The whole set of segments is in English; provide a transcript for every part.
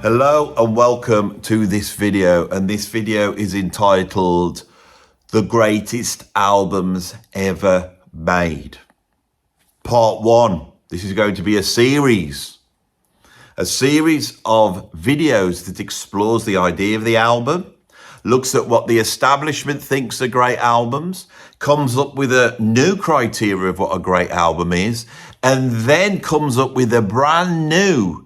Hello and welcome to this video, and this video is entitled The Greatest Albums Ever Made. Part 1. This is going to be a series of videos that explores the idea of the album, looks at what the establishment thinks are great albums, comes up with a new criteria of what a great album is, and then comes up with a brand new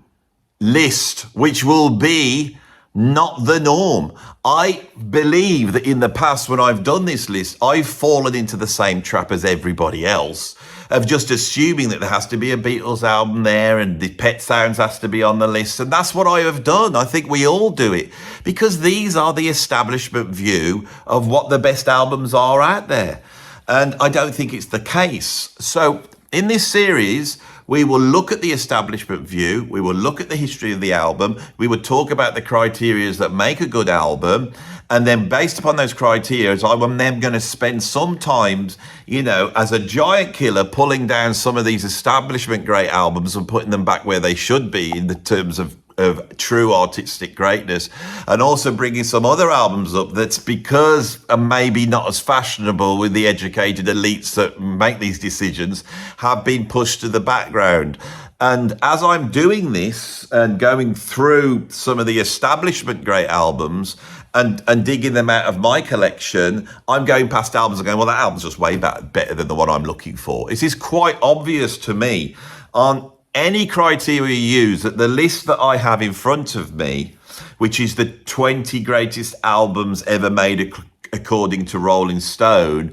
list, which will be not the norm. I believe that in the past, when I've done this list, I've fallen into the same trap as everybody else of just assuming that there has to be a Beatles album there and the Pet Sounds has to be on the list. And that's what I have done. I think we all do it because these are the establishment view of what the best albums are out there. And I don't think it's the case. So in this series, we will look at the establishment view, we will look at the history of the album, we will talk about the criteria that make a good album, and then based upon those criteria, I'm then going to spend some time, as a giant killer, pulling down some of these establishment great albums and putting them back where they should be in the terms of true artistic greatness, and also bringing some other albums up that's because are maybe not as fashionable with the educated elites that make these decisions, have been pushed to the background. And as I'm doing this and going through some of the establishment great albums and digging them out of my collection, I'm going past albums and going, well, that album's just way better than the one I'm looking for. It is quite obvious to me on any criteria you use that the list that I have in front of me, which is the 20 greatest albums ever made according to Rolling Stone,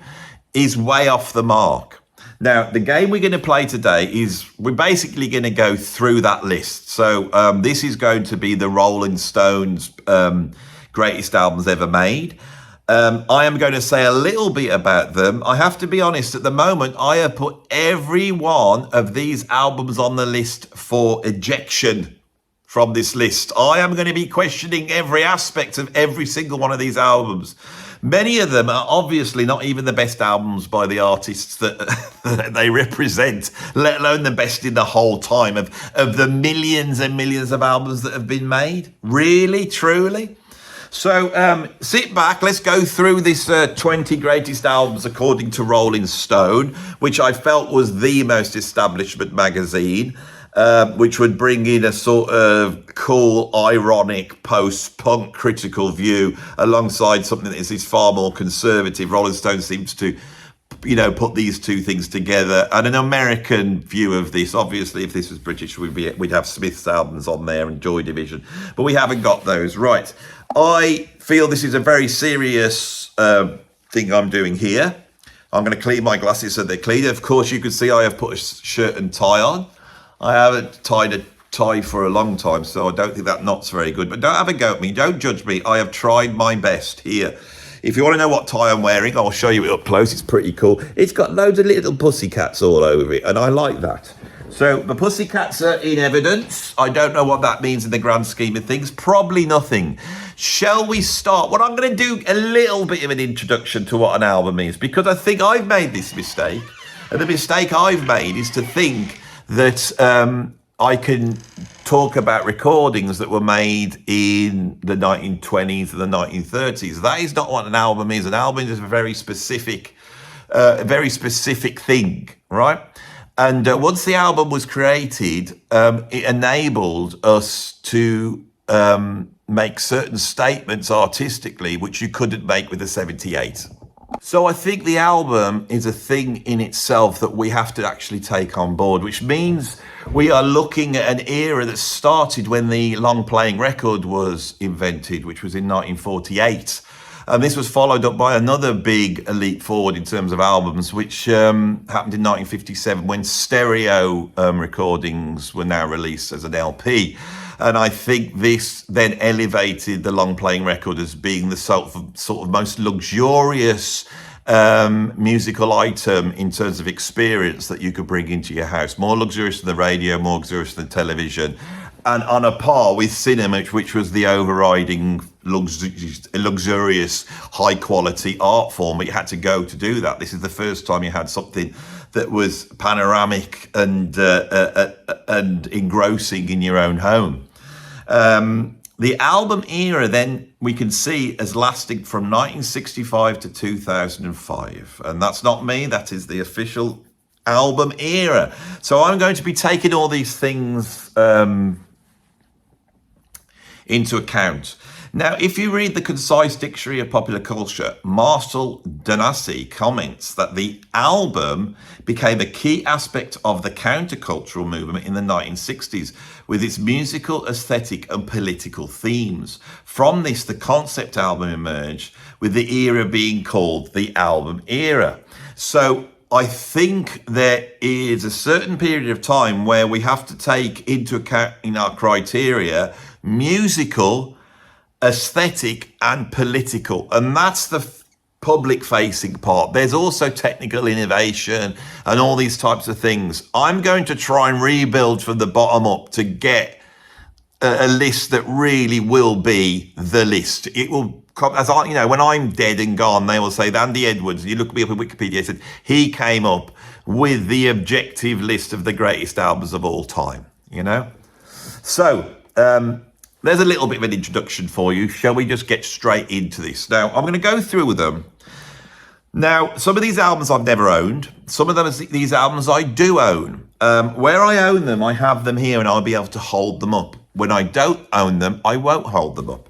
is way off the mark. Now, the game we're going to play today is we're basically going to go through that list. So this is going to be the Rolling Stones greatest albums ever made. I am going to say a little bit about them. I have to be honest, at the moment, I have put every one of these albums on the list for ejection from this list. I am going to be questioning every aspect of every single one of these albums. Many of them are obviously not even the best albums by the artists that they represent, let alone the best in the whole time of the millions and millions of albums that have been made. Really, truly. So sit back, let's go through this 20 greatest albums according to Rolling Stone, which I felt was the most establishment magazine, which would bring in a sort of cool, ironic, post-punk critical view alongside something that is far more conservative. Rolling Stone seems to put these two things together, and an American view of this. Obviously, if this was British, we'd have Smith's albums on there and Joy Division, but we haven't got those. Right. I feel this is a very serious thing I'm doing here. I'm going to clean my glasses so they're clean. Of course, you can see I have put a shirt and tie on. I haven't tied a tie for a long time, so I don't think that knot's very good. But don't have a go at me. Don't judge me. I have tried my best here. If you want to know what tie I'm wearing, I'll show you it up close. It's pretty cool. It's got loads of little pussycats all over it, and I like that. So the pussycats are in evidence. I don't know what that means in the grand scheme of things. Probably nothing. Shall we start? Well, I'm going to do a little bit of an introduction to what an album is, because I think I've made this mistake. And the mistake I've made is to think that I can talk about recordings that were made in the 1920s and the 1930s. That is not what an album is. An album is a very specific thing, right? And once the album was created, it enabled us to make certain statements artistically, which you couldn't make with a 78. So I think the album is a thing in itself that we have to actually take on board, which means we are looking at an era that started when the long-playing record was invented, which was in 1948. And this was followed up by another big leap forward in terms of albums, which happened in 1957 when stereo recordings were now released as an LP. And I think this then elevated the long-playing record as being the sort of most luxurious musical item in terms of experience that you could bring into your house. More luxurious than the radio, more luxurious than television. And on a par with cinema, which was the overriding luxurious, high-quality art form. But you had to go to do that. This is the first time you had something that was panoramic and engrossing in your own home. The album era then we can see as lasting from 1965 to 2005. And that's not me, that is the official album era. So I'm going to be taking all these things into account. Now, if you read the Concise Dictionary of Popular Culture, Marcel Danassi comments that the album became a key aspect of the countercultural movement in the 1960s, with its musical, aesthetic and political themes. From this, the concept album emerged, with the era being called the album era. So I think there is a certain period of time where we have to take into account in our criteria musical, aesthetic and political, and that's the public facing part. There's also technical innovation and all these types of things. I'm going to try and rebuild from the bottom up to get a list that really will be the list. It will come, as I, you know, when I'm dead and gone, they will say that Andy Edwards, you look me up in Wikipedia, said he came up with the objective list of the greatest albums of all time, you know? So, there's a little bit of an introduction for you. Shall we just get straight into this? Now, I'm going to go through with them. Now, some of these albums I've never owned. Some of them, these albums I do own. Where I own them, I have them here and I'll be able to hold them up. When I don't own them, I won't hold them up.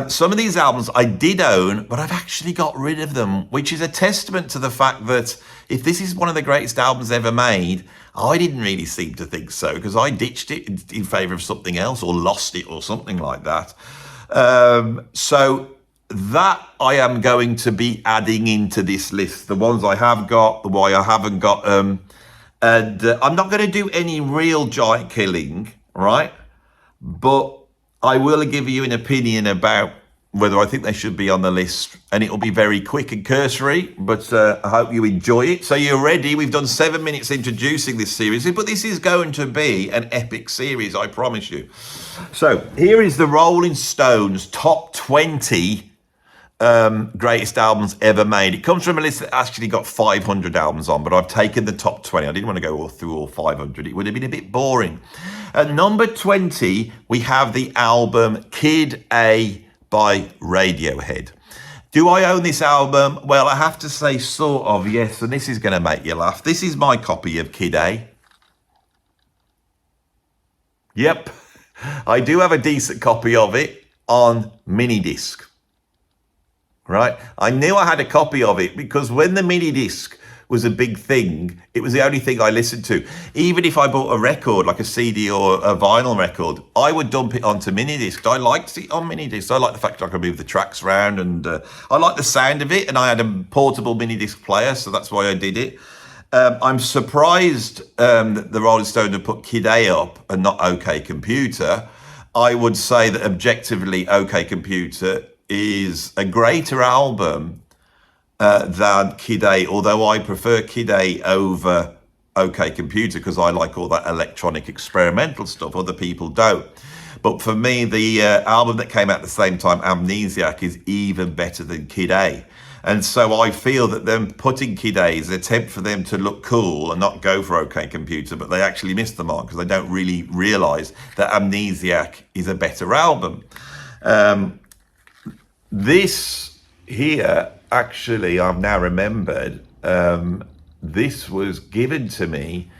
Some of these albums I did own, but I've actually got rid of them, which is a testament to the fact that if this is one of the greatest albums ever made, I didn't really seem to think so, because I ditched it in favour of something else or lost it or something like that. So that I am going to be adding into this list, the ones I have got, the why I haven't got them. And I'm not going to do any real giant killing, right? But I will give you an opinion about whether I think they should be on the list, and it'll be very quick and cursory, but I hope you enjoy it. So you're ready. We've done 7 minutes introducing this series, but this is going to be an epic series, I promise you. So here is the Rolling Stones top 20 greatest albums ever made. It comes from a list that actually got 500 albums on, but I've taken the top 20. I didn't want to go through all 500. It would have been a bit boring. At number 20, we have the album Kid A by Radiohead. Do I own this album? Well, I have to say sort of, yes, and this is going to make you laugh. This is my copy of Kid A. Yep, I do have a decent copy of it on mini disc. Right? I knew I had a copy of it because when the mini disc was a big thing, it was the only thing I listened to. Even if I bought a record, like a CD or a vinyl record, I would dump it onto mini disc. I liked it on mini disc. I like the fact that I could move the tracks around, and I like the sound of it, and I had a portable mini disc player, so that's why I did it. I'm surprised that the Rolling Stones have put Kid A up and not OK Computer. I would say that objectively OK Computer is a greater album than Kid A, although I prefer Kid A over OK Computer because I like all that electronic experimental stuff. Other people don't. But for me, the album that came out at the same time, Amnesiac, is even better than Kid A. And so I feel that them putting Kid A is an attempt for them to look cool and not go for OK Computer, but they actually missed the mark because they don't really realise that Amnesiac is a better album. This here, actually, I've now remembered, this was given to me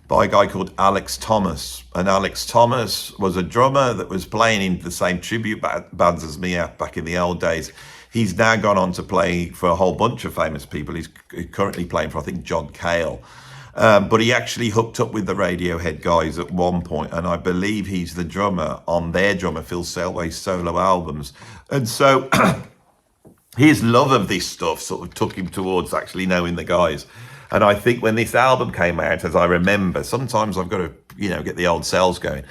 by a guy called Alex Thomas. And Alex Thomas was a drummer that was playing in the same tribute bands as me back in the old days. He's now gone on to play for a whole bunch of famous people. He's currently playing for, I think, John Cale. But he actually hooked up with the Radiohead guys at one point, and I believe he's the drummer on their drummer Phil Selway's solo albums. And so his love of this stuff sort of took him towards actually knowing the guys. And I think when this album came out, as I remember, sometimes I've got to, get the old cells going.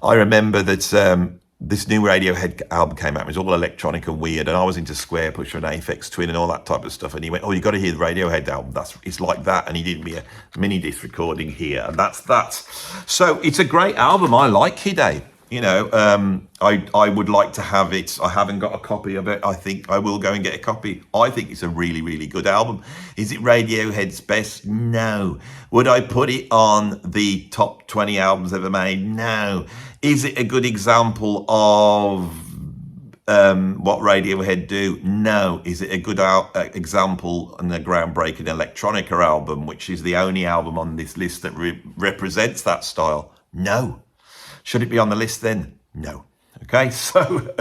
I remember that this new Radiohead album came out. It was all electronic and weird, and I was into Square Pusher and Aphex Twin and all that type of stuff. And he went, "Oh, you got to hear the Radiohead album. It's like that." And he did me a mini disc recording here, and that's that. So it's a great album. I like Kid A. I would like to have it. I haven't got a copy of it. I think I will go and get a copy. I think it's a really, really good album. Is it Radiohead's best? No. Would I put it on the top 20 albums ever made? No. Is it a good example of what Radiohead do? No. Is it a good example and a groundbreaking electronica album, which is the only album on this list that represents that style? No. Should it be on the list then? No. Okay, so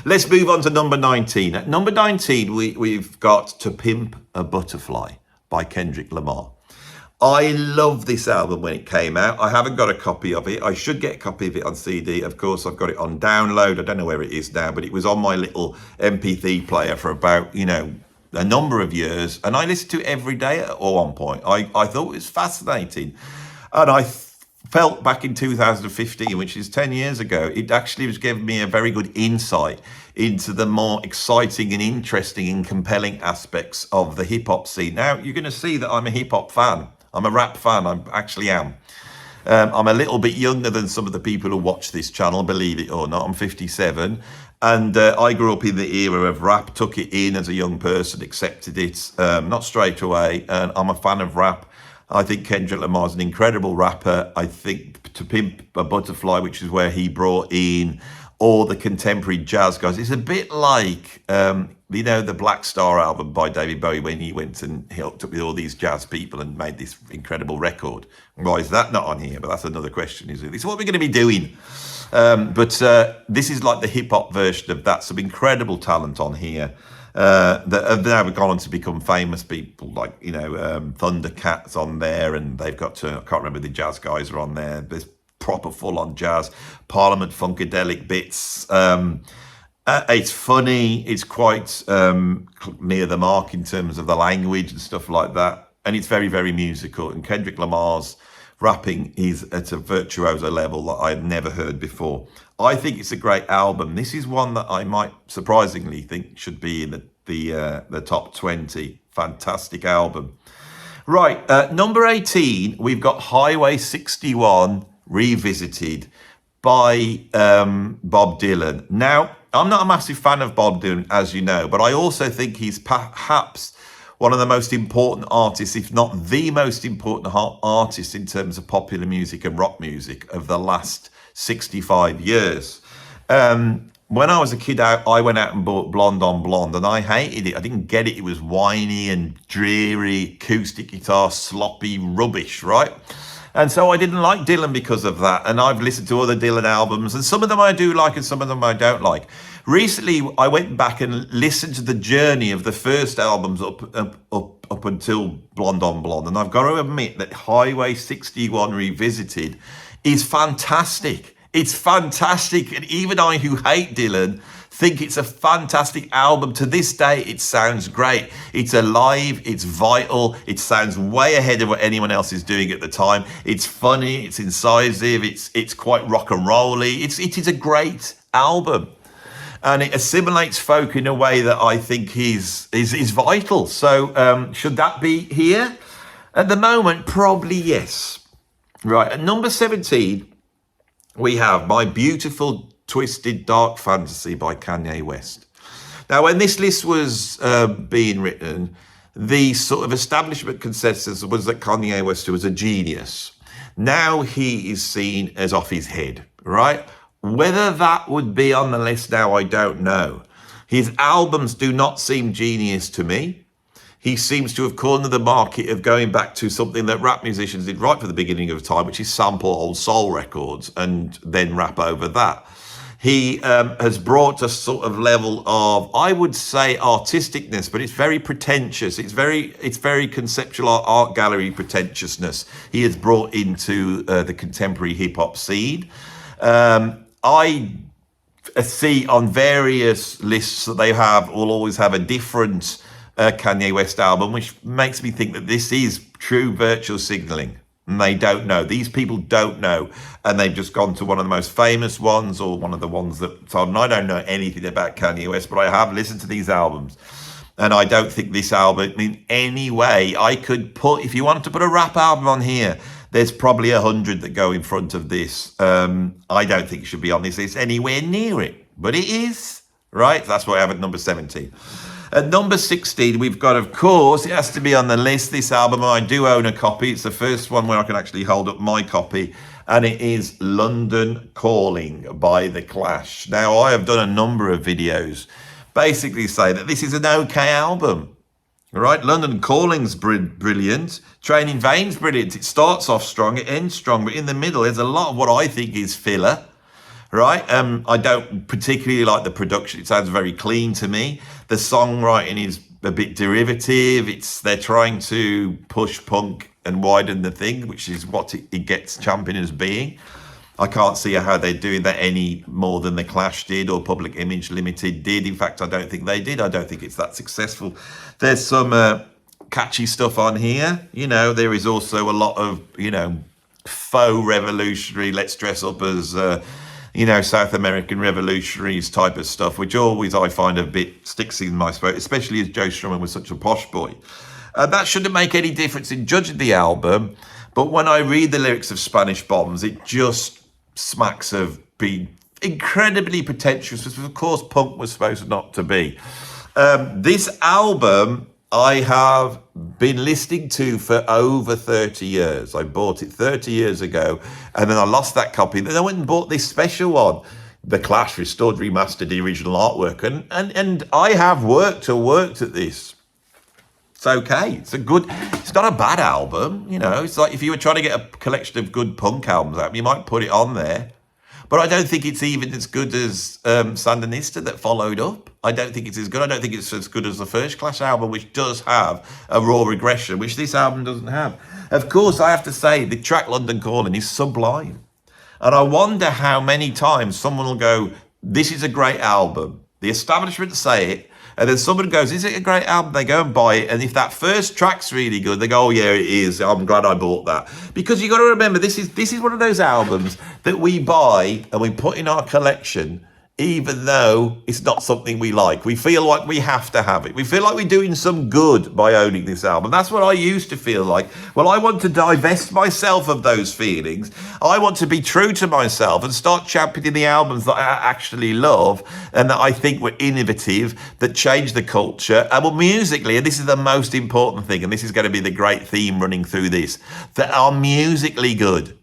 let's move on to number 19. At number 19, we've got To Pimp a Butterfly by Kendrick Lamar. I love this album when it came out. I haven't got a copy of it. I should get a copy of it on CD. Of course, I've got it on download. I don't know where it is now, but it was on my little MP3 player for about, a number of years. And I listened to it every day at one point. I thought it was fascinating. And I felt back in 2015, which is 10 years ago, it actually was giving me a very good insight into the more exciting and interesting and compelling aspects of the hip-hop scene. Now, you're going to see that I'm a hip-hop fan. I'm a rap fan, I actually am. I'm a little bit younger than some of the people who watch this channel, believe it or not. I'm 57. And I grew up in the era of rap, took it in as a young person, accepted it, not straight away. And I'm a fan of rap. I think Kendrick Lamar's an incredible rapper. I think To Pimp a Butterfly, which is where he brought in all the contemporary jazz guys. It's a bit like, the Black Star album by David Bowie when he went and hooked up with all these jazz people and made this incredible record. Why is that not on here? But that's another question, is it? This is what we're going to be doing. But this is like the hip-hop version of that. Some incredible talent on here that have now gone on to become famous people like, Thundercats on there. And they've got I can't remember, the jazz guys are on there. There's proper full-on jazz, Parliament Funkadelic bits. It's funny, it's quite near the mark in terms of the language and stuff like that, and it's very, very musical. And Kendrick Lamar's rapping is at a virtuoso level that I've never heard before. I think it's a great album. This is one that I might surprisingly think should be in the top 20. Fantastic album. Right, number 18, we've got Highway 61 Revisited by Bob Dylan. Now, I'm not a massive fan of Bob Dylan, as you know, but I also think he's perhaps one of the most important artists, if not the most important artist in terms of popular music and rock music of the last 65 years. When I was a kid, I went out and bought Blonde on Blonde, and I hated it. I didn't get it. It was whiny and dreary, acoustic guitar, sloppy rubbish, right? And so I didn't like Dylan because of that. And I've listened to other Dylan albums, and some of them I do like and some of them I don't like. Recently, I went back and listened to the journey of the first albums up until Blonde on Blonde. And I've got to admit that Highway 61 Revisited is fantastic. It's fantastic. And even I, who hate Dylan, think it's a fantastic album. To this day, it sounds great. It's alive, it's vital, it sounds way ahead of what anyone else is doing at the time. It's funny, it's incisive, it's quite rock and rolly. It is a great album. And it assimilates folk in a way that I think is vital. So should that be here? At the moment, probably yes. Right, at number 17, we have My Beautiful Twisted Dark Fantasy by Kanye West. Now, when this list was being written, the sort of establishment consensus was that Kanye West was a genius. Now he is seen as off his head, right? Whether that would be on the list now, I don't know. His albums do not seem genius to me. He seems to have cornered the market of going back to something that rap musicians did right from the beginning of time, which is sample old soul records and then rap over that. He has brought a sort of level of, I would say, artisticness, but it's very pretentious. It's very conceptual art gallery pretentiousness he has brought into the contemporary hip hop scene. I see on various lists that they will always have a different Kanye West album, which makes me think that this is true virtual signaling. And they don't know. These people don't know. And they've just gone to one of the most famous ones or one of the ones that... So I don't know anything about Kanye West, but I have listened to these albums. And I don't think this album, in any way, I could put... If you wanted to put a rap album on here, there's probably 100 that go in front of this. I don't think it should be on this list anywhere near it. But it is, right? That's what I have at number 17. At number 16, we've got, of course, it has to be on the list, this album. I do own a copy. It's the first one where I can actually hold up my copy. and it is London Calling by The Clash. Now, I have done a number of videos basically say that this is an okay album. All right, London Calling's brilliant. Train in Vain's brilliant. It starts off strong, it ends strong, but in the middle there's a lot of what I think is filler. Right, I don't particularly like the production. It sounds very clean to me. The songwriting is a bit derivative. They're trying to push punk and widen the thing, which is what it gets championed as being. I can't see how they're doing that any more than The Clash did or Public Image Limited did. In fact, I don't think they did. I don't think it's that successful. There's some catchy stuff on here. You know, there is also a lot of, you know, faux revolutionary, let's dress up as, you know, South American revolutionaries type of stuff, which always I find a bit sticks in my throat, especially as Joe Strummer was such a posh boy. That shouldn't make any difference in judging the album, but when I read the lyrics of Spanish Bombs, it just smacks of being incredibly pretentious, which of course punk was supposed not to be. This album I have been listening to for over 30 years. I bought it 30 years ago, and then I lost that copy. Then I went and bought this special one, The Clash Restored, Remastered, the original artwork, and I have worked at this. It's okay. It's not a bad album. You know, it's like if you were trying to get a collection of good punk albums out, you might put it on there. But I don't think it's even as good as Sandinista that followed up. I don't think it's as good. I don't think it's as good as the first Clash album, which does have a raw regression, which this album doesn't have. Of course, I have to say, the track London Calling is sublime. And I wonder how many times someone will go, this is a great album. The establishment say it, and then someone goes, is it a great album? They go and buy it. And if that first track's really good, they go, oh yeah, it is. I'm glad I bought that. Because you got to remember, this is one of those albums that we buy and we put in our collection, even though it's not something we like. We feel like we have to have it. We feel like we're doing some good by owning this album. That's what I used to feel like. Well, I want to divest myself of those feelings. I want to be true to myself and start championing the albums that I actually love and that I think were innovative, that changed the culture. And well, musically, and this is the most important thing, and this is going to be the great theme running through this, that are musically good.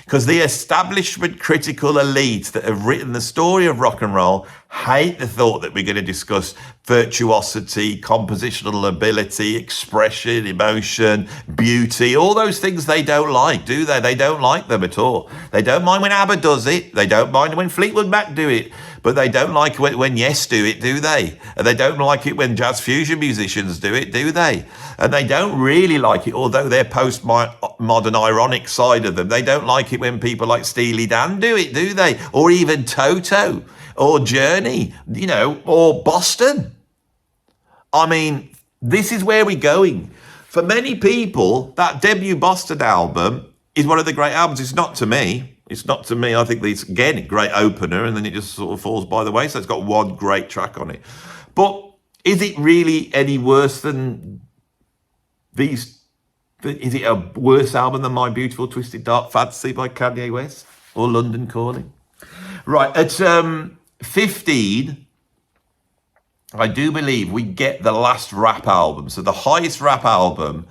Because the establishment critical elites that have written the story of rock and roll hate the thought that we're going to discuss virtuosity, compositional ability, expression, emotion, beauty, all those things they don't like, do they? They don't like them at all. They don't mind when Abbey does it. They don't mind when Fleetwood Mac do it. But they don't like it when Yes do it, do they? And they don't like it when jazz fusion musicians do it, do they? And they don't really like it, although they're postmodern ironic side of them. They don't like it when people like Steely Dan do it, do they? Or even Toto or Joni, you know, or Boston. I mean, this is where we're going. For many people, that debut Boston album is one of the great albums. It's not to me. It's not to me. I think it's, again, a great opener, and then it just sort of falls by the way. So it's got one great track on it. But is it really any worse than these? Is it a worse album than My Beautiful Twisted Dark Fantasy by Kanye West or London Calling? Right, at 15, I do believe we get the last rap album. So the highest rap album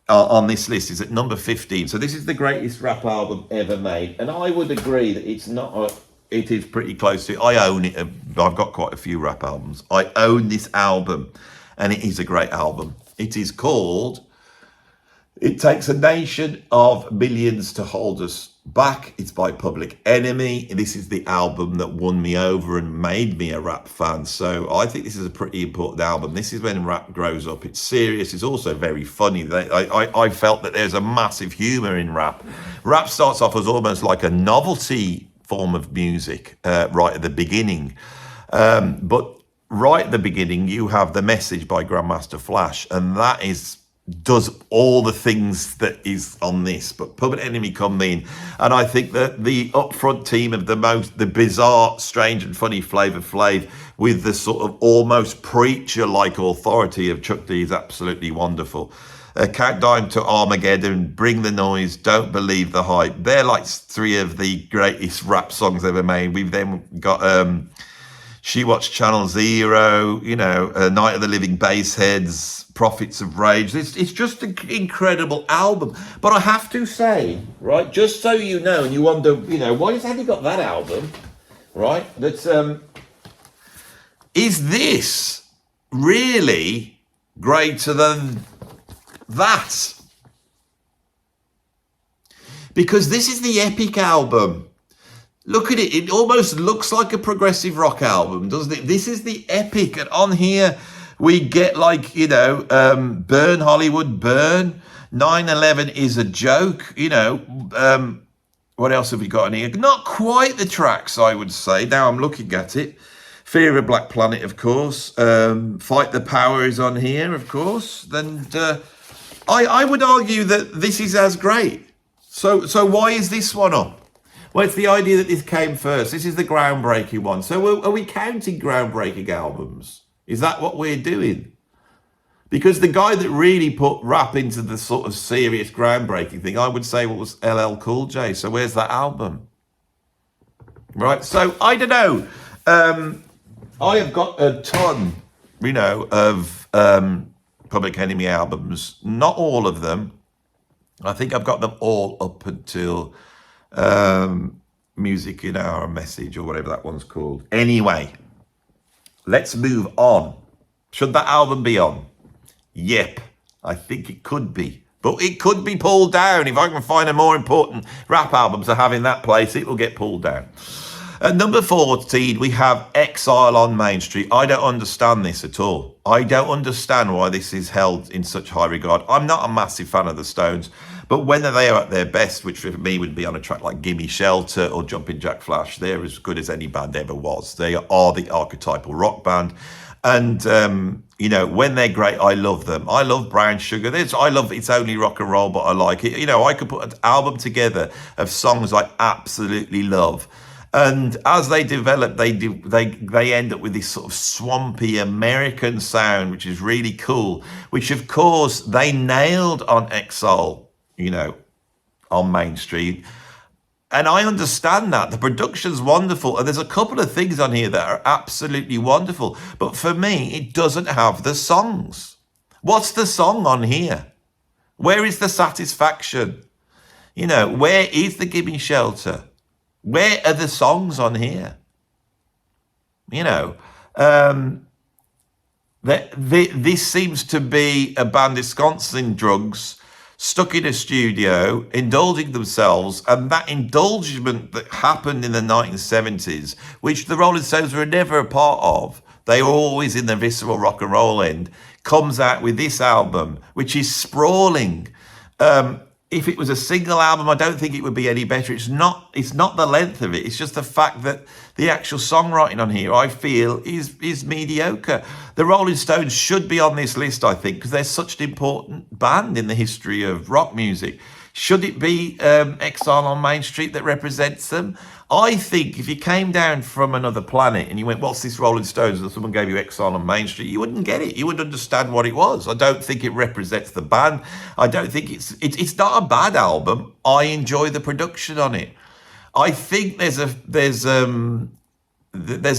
on this list is at number 15. So this is the greatest rap album ever made. And I would agree that it's not, it is pretty close to it. I own it. I've got quite a few rap albums. I own this album, and it is a great album. It is called It Takes a Nation of Millions to Hold Us Back. It's by Public Enemy. This is the album that won me over and made me a rap fan. So I think this is a pretty important album. This is when rap grows up. It's serious. It's also very funny. I felt that there's a massive humor in rap. Rap starts off as almost like a novelty form of music right at the beginning. But right at the beginning, you have The Message by Grandmaster Flash, and that does all the things that is on this. But Public Enemy come in, and I think that the upfront team of the bizarre, strange and funny Flavor Flav with the sort of almost preacher-like authority of Chuck D is absolutely wonderful. Countdown to Armageddon, Bring the Noise, Don't Believe the Hype. They're like three of the greatest rap songs ever made. We've then got She Watched Channel Zero, you know, Night of the Living Bassheads, Prophets of Rage. It's just an incredible album. But I have to say, right, just so you know, and you wonder, you know, why has Andy got that album, right? Is this really greater than that? Because this is the epic album. Look at it. It almost looks like a progressive rock album, doesn't it? This is the epic. And on here, we get like, you know, Burn Hollywood Burn. 9/11 is a joke. You know, what else have we got in here? Not quite the tracks, I would say. Now I'm looking at it. Fear of a Black Planet, of course. Fight the Power is on here, of course. And I would argue that this is as great. So why is this one up? Well, it's the idea that this came first. This is the groundbreaking one. So are we counting groundbreaking albums? Is that what we're doing? Because the guy that really put rap into the sort of serious groundbreaking thing, I would say was LL Cool J. So where's that album? Right, so I don't know. I have got a ton, you know, of Public Enemy albums. Not all of them. I think I've got them all up until Music in Our Message or whatever that one's called. Anyway, let's move on. Should that album be on? Yep, I think it could be. But it could be pulled down. If I can find a more important rap album to have in that place, it will get pulled down. At number 14, we have Exile on Main Street. I don't understand this at all. I don't understand why this is held in such high regard. I'm not a massive fan of the Stones, but when they are at their best, which for me would be on a track like Gimme Shelter or Jumpin' Jack Flash, they're as good as any band ever was. They are the archetypal rock band. And, you know, when they're great, I love them. I love Brown Sugar. I love It's Only Rock and Roll, but I like it. You know, I could put an album together of songs I absolutely love. And as they develop, they end up with this sort of swampy American sound, which is really cool, which of course they nailed on Exile, you know, on Main Street. And I understand that. The production's wonderful. And there's a couple of things on here that are absolutely wonderful. But for me, it doesn't have the songs. What's the song on here? Where is the Satisfaction? You know, where is the Gimme Shelter? Where are the songs on here? You know, this seems to be a band ensconced drugs, stuck in a studio, indulging themselves, and that indulgement that happened in the 1970s, which the Rolling Stones were never a part of, they were always in the visceral rock and roll end, comes out with this album, which is sprawling. If it was a single album, I don't think it would be any better. It's not the length of it. It's just the fact that the actual songwriting on here, I feel, is mediocre. The Rolling Stones should be on this list, I think, because they're such an important band in the history of rock music. Should it be Exile on Main Street that represents them? I think if you came down from another planet and you went, what's this Rolling Stones? And someone gave you Exile on Main Street, you wouldn't get it. You wouldn't understand what it was. I don't think it represents the band. I don't think it's not a bad album. I enjoy the production on it. I think there's a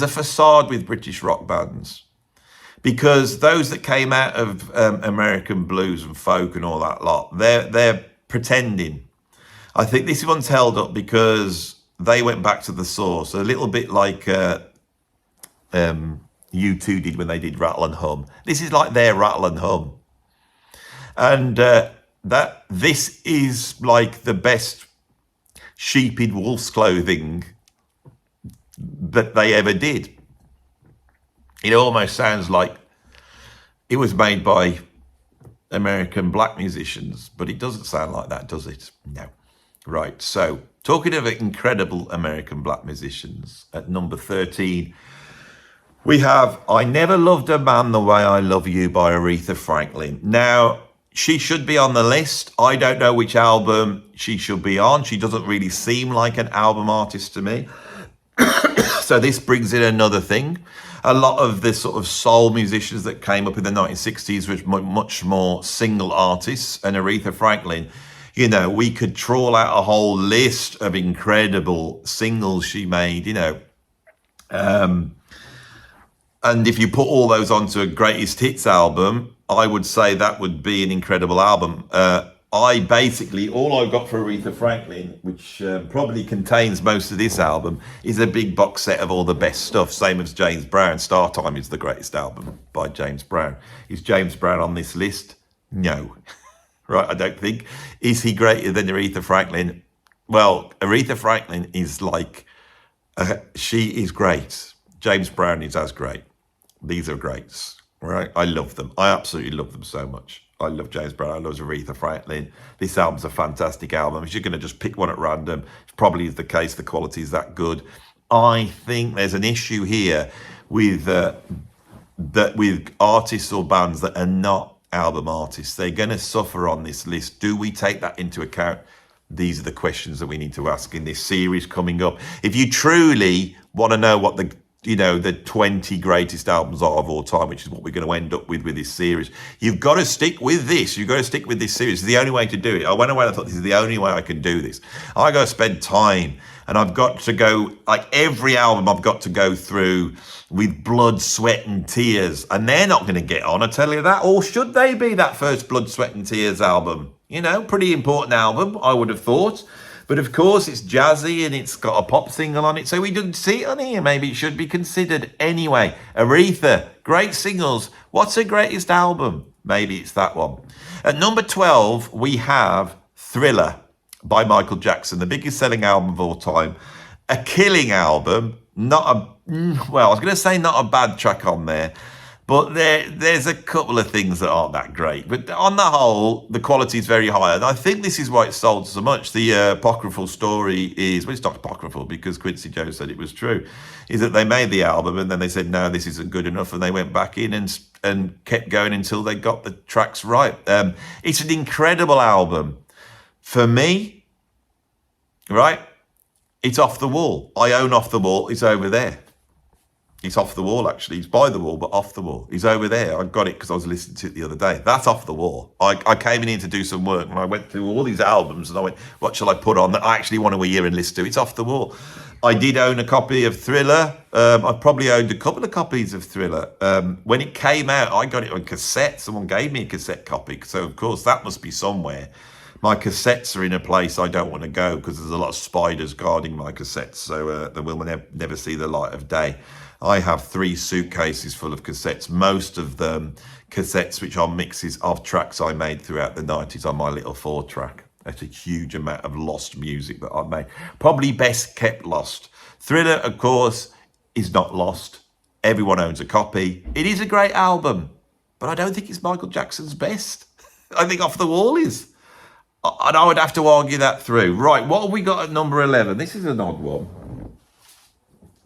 facade with British rock bands, because those that came out of American blues and folk and all that lot, they're pretending. I think this one's held up because they went back to the source, a little bit like U2 did when they did Rattle and Hum. This is like their Rattle and Hum. And this is like the best sheep in wolf's clothing that they ever did. It almost sounds like it was made by American black musicians, but it doesn't sound like that, does it? No. Right, so talking of incredible American black musicians, at number 13, we have I Never Loved a Man the Way I Love You by Aretha Franklin. Now, she should be on the list. I don't know which album she should be on. She doesn't really seem like an album artist to me. So this brings in another thing. A lot of the sort of soul musicians that came up in the 1960s were much more single artists, and Aretha Franklin, you know, we could trawl out a whole list of incredible singles she made, you know. And if you put all those onto a greatest hits album, I would say that would be an incredible album. I basically, all I've got for Aretha Franklin, which probably contains most of this album, is a big box set of all the best stuff. Same as James Brown. Star Time is the greatest album by James Brown. Is James Brown on this list? No. Right, I don't think. Is he greater than Aretha Franklin? Well, Aretha Franklin is like, she is great. James Brown is as great. These are greats, right? I love them. I absolutely love them so much. I love James Brown. I love Aretha Franklin. This album's a fantastic album. If you're going to just pick one at random, it probably is the case. The quality is that good. I think there's an issue here with with artists or bands that are not album artists. They're going to suffer on this list. Do we take that into account? These are the questions that we need to ask in this series coming up. If you truly want to know what the 20 greatest albums are of all time, which is what we're going to end up with this series, you've got to stick with this. You've got to stick with this series. It's the only way to do it. I went away and I thought, this is the only way I can do this. I got to spend time, and I've got to go, like every album I've got to go through with blood, sweat and tears, and they're not going to get on, I tell you that. Or should they be, that first Blood, Sweat and Tears album? You know, pretty important album, I would have thought. But of course, it's jazzy and it's got a pop single on it, so we didn't see it on here. Maybe it should be considered. Anyway, Aretha, great singles. What's her greatest album? Maybe it's that one. At number 12, we have Thriller by Michael Jackson, the biggest selling album of all time. A killing album. Well, I was going to say not a bad track on there, but there's a couple of things that aren't that great. But on the whole, the quality is very high. And I think this is why it sold so much. The apocryphal story is, well, it's not apocryphal because Quincy Jones said it was true, is that they made the album and then they said, no, this isn't good enough. And they went back in and kept going until they got the tracks right. It's an incredible album. For me, right, it's off the wall. I own Off the Wall. It's over there. It's off the wall, actually. It's by the wall, but off the wall. He's over there. I got it because I was listening to it the other day. That's off the wall. I came in here to do some work and I went through all these albums and I went, what shall I put on that I actually want to hear and listen to? It's off the wall. I did own a copy of Thriller. I probably owned a couple of copies of Thriller. When it came out, I got it on cassette. Someone gave me a cassette copy. So, of course, that must be somewhere. My cassettes are in a place I don't want to go because there's a lot of spiders guarding my cassettes. So they will never see the light of day. I have 3 suitcases full of cassettes, most of them cassettes which are mixes of tracks I made throughout the 90s on my little 4-track. That's a huge amount of lost music that I've made. Probably best kept lost. Thriller, of course, is not lost. Everyone owns a copy. It is a great album, but I don't think it's Michael Jackson's best. I think Off the Wall is. And I would have to argue that through. Right, what have we got at number 11? This is an odd one.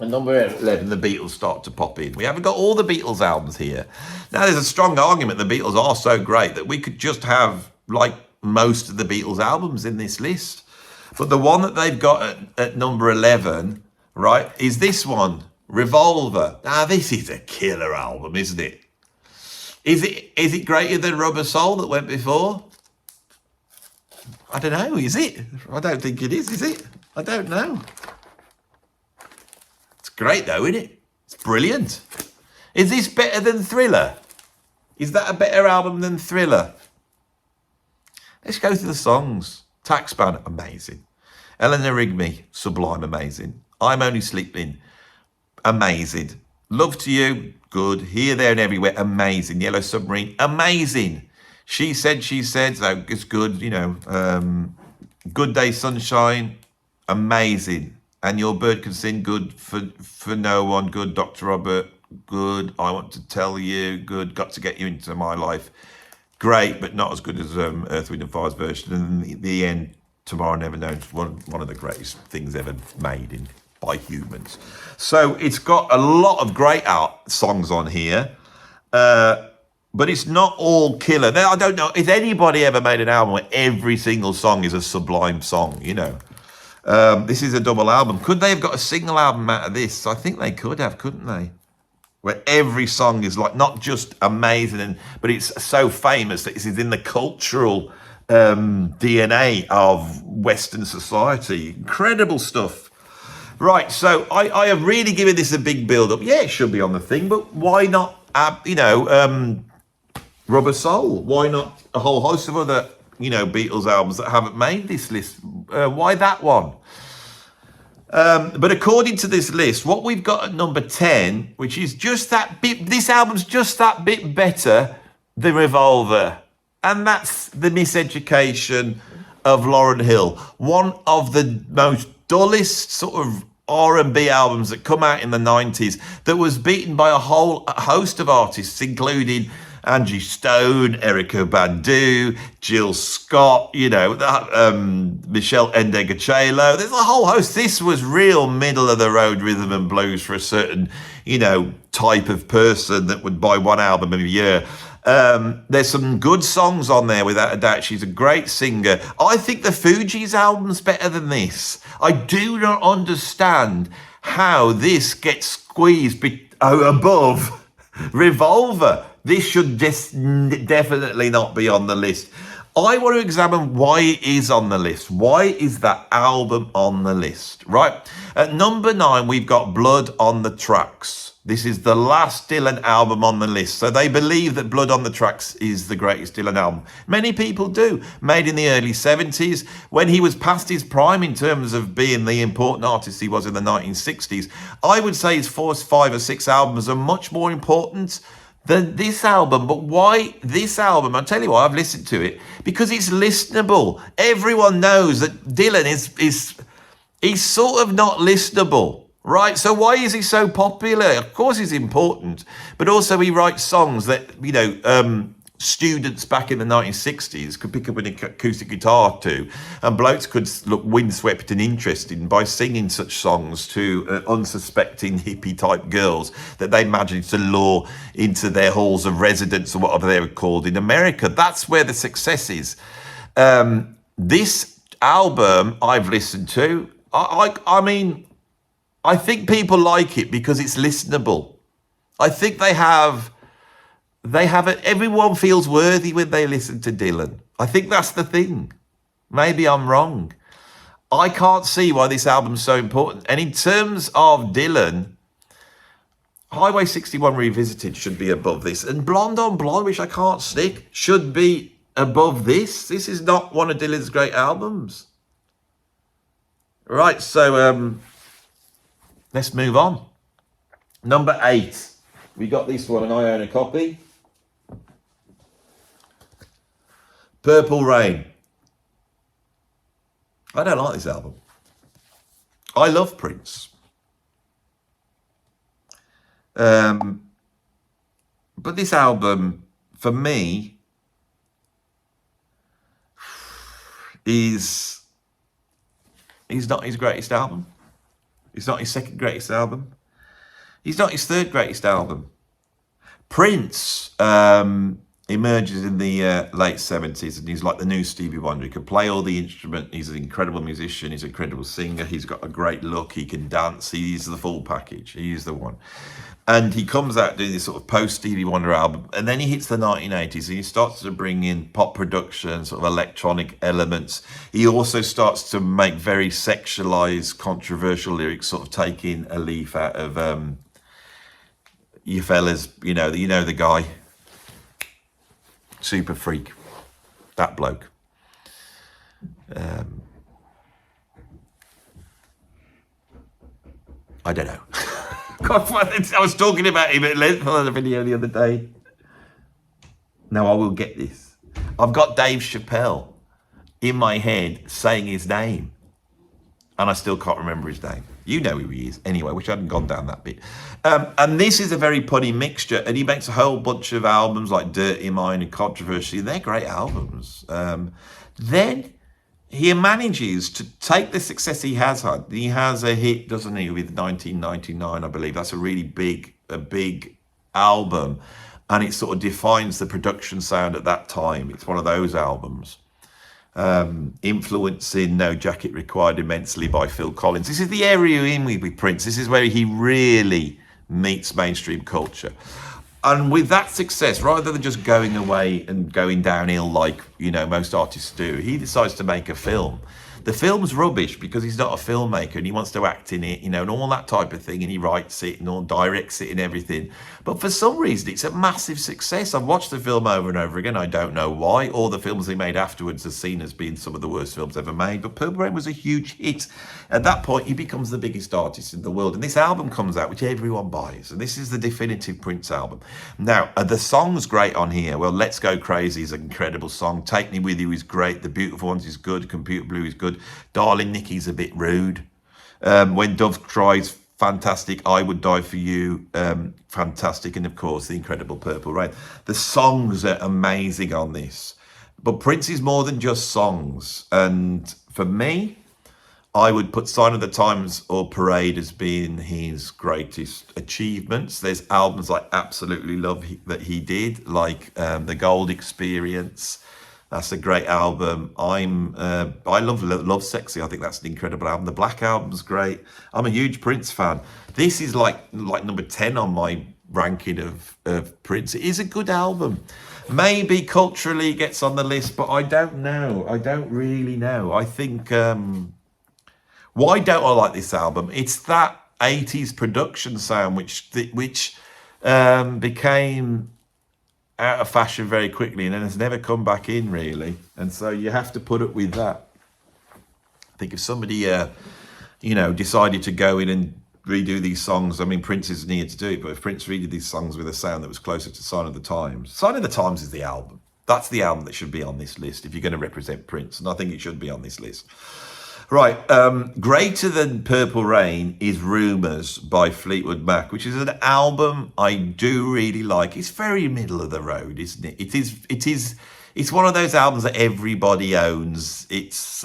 At number 11, the Beatles start to pop in. We haven't got all the Beatles albums here. Now, there's a strong argument the Beatles are so great that we could just have, like, most of the Beatles albums in this list. But the one that they've got at number 11, right, is this one, Revolver. Now, this is a killer album, isn't it? Is it greater than Rubber Soul that went before? I don't know, is it? I don't think it is it? I don't know. Great though, isn't it? It's brilliant. Is this better than Thriller? Is that a better album than Thriller? Let's go through the songs. Taxman, amazing. Eleanor Rigby, sublime, amazing. I'm Only Sleeping, amazing. Love to You, good. Here, There and Everywhere, amazing. Yellow Submarine, amazing. She Said, so it's good, you know. Good Day Sunshine, amazing. And Your Bird Can Sing, good. For No One, good. Dr. Robert, good. I Want to Tell You, good. Got to Get You Into My Life, great, but not as good as Earth, Wind and Fire's version. And the end, Tomorrow Never Knows, one of the greatest things ever made by humans. So it's got a lot of great songs on here, but it's not all killer. Now, I don't know, has anybody ever made an album where every single song is a sublime song, you know? This is a double album. Could they have got a single album out of this? I think they could have, couldn't they? Where every song is like not just amazing, but it's so famous that it's in the cultural DNA of Western society. Incredible stuff. Right, so I have really given this a big build-up. Yeah, it should be on the thing, but why not, Rubber Soul? Why not a whole host of other, Beatles albums that haven't made this list? Why that one? But according to this list, what we've got at number 10, which is just that bit, this album's just that bit better than Revolver. And that's The Miseducation of Lauryn Hill. One of the most dullest sort of R&B albums that come out in the 90s that was beaten by a whole host of artists, including Angie Stone, Erykah Badu, Jill Scott, Michelle Ndegeocello. There's a whole host. This was real middle of the road rhythm and blues for a certain, type of person that would buy one album a year. There's some good songs on there without a doubt. She's a great singer. I think the Fugees album's better than this. I do not understand how this gets squeezed above Revolver. This should just definitely not be on the list. I want to examine why it is on the list. Why is that album on the list, right? At number 9, we've got Blood on the Tracks. This is the last Dylan album on the list. So they believe that Blood on the Tracks is the greatest Dylan album. Many people do. Made in the early 70s, when he was past his prime in terms of being the important artist he was in the 1960s. I would say his first 5 or 6 albums are much more important than this album. But why this album? I'll tell you why. I've listened to it because it's listenable. Everyone knows that Dylan he's sort of not listenable, right? So why is he so popular? Of course he's important, but also he writes songs that students back in the 1960s could pick up an acoustic guitar to, and blokes could look windswept and interested by singing such songs to unsuspecting hippie type girls that they managed to lure into their halls of residence or whatever they were called in America. That's where the success is. This album I've listened to, I mean, I think people like it because it's listenable. I think everyone feels worthy when they listen to Dylan. I think that's the thing. Maybe I'm wrong. I can't see why this album's so important. And in terms of Dylan, Highway 61 Revisited should be above this. And Blonde on Blonde, which I can't stick, should be above this. This is not one of Dylan's great albums. Right, so let's move on. Number 8. We got this one and I own a copy. Purple Rain. I don't like this album. I love Prince. But this album, for me, is not his greatest album. It's not his second greatest album. He's not his third greatest album. Prince emerges in the late 70s and he's like the new Stevie Wonder. He can play all the instruments. He's an incredible musician. He's an incredible singer. He's got a great look. He can dance. He's the full package. He is the one. And he comes out doing this sort of post-Stevie Wonder album. And then he hits the 1980s and he starts to bring in pop production, sort of electronic elements. He also starts to make very sexualized, controversial lyrics, sort of taking a leaf out of you fellas, you know the guy. Super freak. That bloke. I don't know. God, I was talking about him at length on the video the other day. Now I will get this. I've got Dave Chappelle in my head saying his name. And I still can't remember his name. You know who he is. Anyway, which I hadn't gone down that bit. And this is a very punny mixture. And he makes a whole bunch of albums like Dirty Mind and Controversy. They're great albums. Then he manages to take the success he has had. He has a hit, doesn't he, with 1999, I believe. That's a really big album. And it sort of defines the production sound at that time. It's one of those albums. Influencing No Jacket Required immensely by Phil Collins. This is the area you're in with Prince. This is where he really meets mainstream culture. And with that success, rather than just going away and going downhill like, most artists do, he decides to make a film The film's rubbish because he's not a filmmaker and he wants to act in it, you know, and all that type of thing, and he writes it and all directs it and everything. But for some reason, it's a massive success. I've watched the film over and over again. I don't know why. All the films he made afterwards are seen as being some of the worst films ever made. But Purple Rain was a huge hit. At that point, he becomes the biggest artist in the world. And this album comes out, which everyone buys. And this is the definitive Prince album. Now, the song's great on here. Well, Let's Go Crazy is an incredible song. Take Me With You is great. The Beautiful Ones is good. Computer Blue is good. Darling Nikki's a bit rude. When Dove Cries, fantastic. I Would Die For You, fantastic. And of course, the incredible Purple Rain. The songs are amazing on this. But Prince is more than just songs. And for me, I would put Sign of the Times or Parade as being his greatest achievements. There's albums I absolutely love that he did, like The Gold Experience. That's a great album. I love Sexy. I think that's an incredible album. The Black Album's great. I'm a huge Prince fan. This is like number 10 on my ranking of Prince. It is a good album. Maybe culturally it gets on the list, but I don't know. I don't really know. I think, why don't I like this album? It's that 80s production sound which became out of fashion very quickly and then has never come back in really, and so you have to put up with that. I think if somebody decided to go in and redo these songs, I mean, Prince isn't here to do it, but if Prince redid these songs with a sound that was closer to Sign of the Times is the album. That's the album that should be on this list if you're going to represent Prince, and I think it should be on this list. Right, greater than Purple Rain is Rumours by Fleetwood Mac, which is an album I do really like. It's very middle of the road, isn't it? It's one of those albums that everybody owns. It's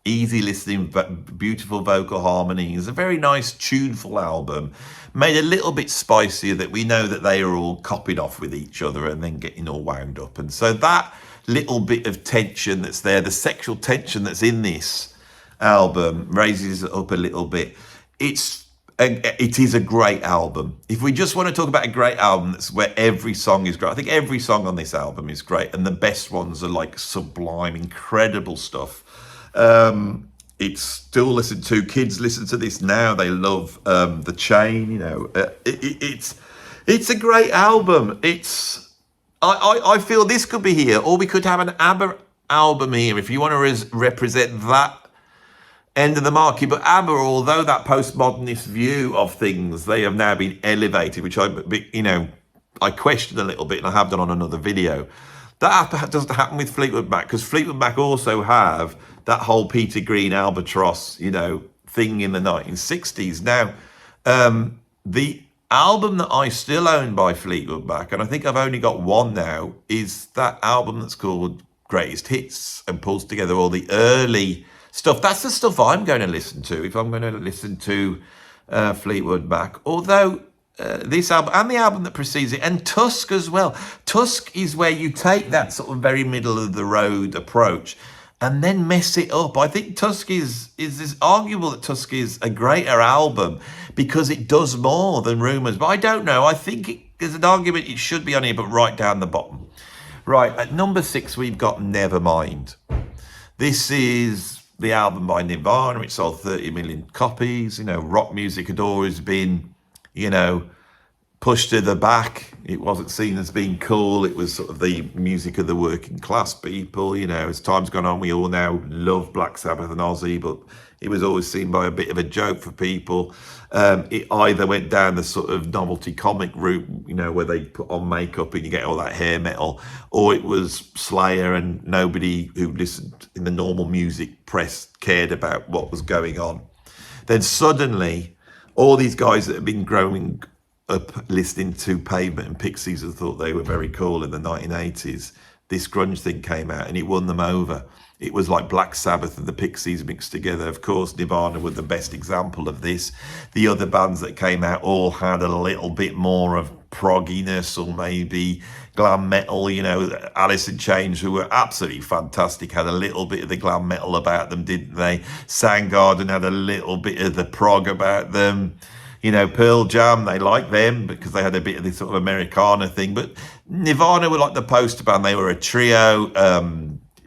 easy listening, but beautiful vocal harmonies. A very nice, tuneful album, made a little bit spicier that we know that they are all copied off with each other and then getting all wound up. And so that little bit of tension that's there, the sexual tension that's in this album, raises it up a little bit. It is a great album. If we just want to talk about a great album, that's where every song is great. I think every song on this album is great, and the best ones are like sublime, incredible stuff. It's still listened to. Kids listen to this now. They love The Chain. You know, it's a great album. I feel this could be here, or we could have an ABBA album here if you want to represent that end of the market. But ABBA, although that postmodernist view of things, they have now been elevated, which I question a little bit, and I have done on another video. That doesn't happen with Fleetwood Mac, because Fleetwood Mac also have that whole Peter Green albatross, thing in the 1960s. Now, the album that I still own by Fleetwood Mac, and I think I've only got one now, is that album that's called Greatest Hits and pulls together all the early stuff. That's the stuff I'm going to listen to if I'm going to listen to Fleetwood Mac. Although this album and the album that precedes it, and Tusk as well. Tusk is where you take that sort of very middle of the road approach and then mess it up. I think Tusk is arguable that Tusk is a greater album because it does more than Rumours. But I don't know. I think there's an argument it should be on here, but right down the bottom. Right, at number 6, we've got Nevermind. This is the album by Nirvana. It sold 30 million copies. Rock music had always been, pushed to the back. It wasn't seen as being cool. It was sort of the music of the working class people. As time's gone on, we all now love Black Sabbath and Ozzy, but it was always seen by a bit of a joke for people. It either went down the sort of novelty comic route, where they put on makeup and you get all that hair metal, or it was Slayer and nobody who listened in the normal music press cared about what was going on. Then suddenly, all these guys that have been growing up listening to Pavement and Pixies and thought they were very cool in the 1980s, this grunge thing came out and it won them over. It was like Black Sabbath and the Pixies mixed together. Of course, Nirvana were the best example of this. The other bands that came out all had a little bit more of progginess or maybe glam metal. Alice in Chains, who were absolutely fantastic, had a little bit of the glam metal about them, didn't they? Soundgarden had a little bit of the prog about them. Pearl Jam, they liked them because they had a bit of this sort of Americana thing. But Nirvana were like the poster band. They were a trio.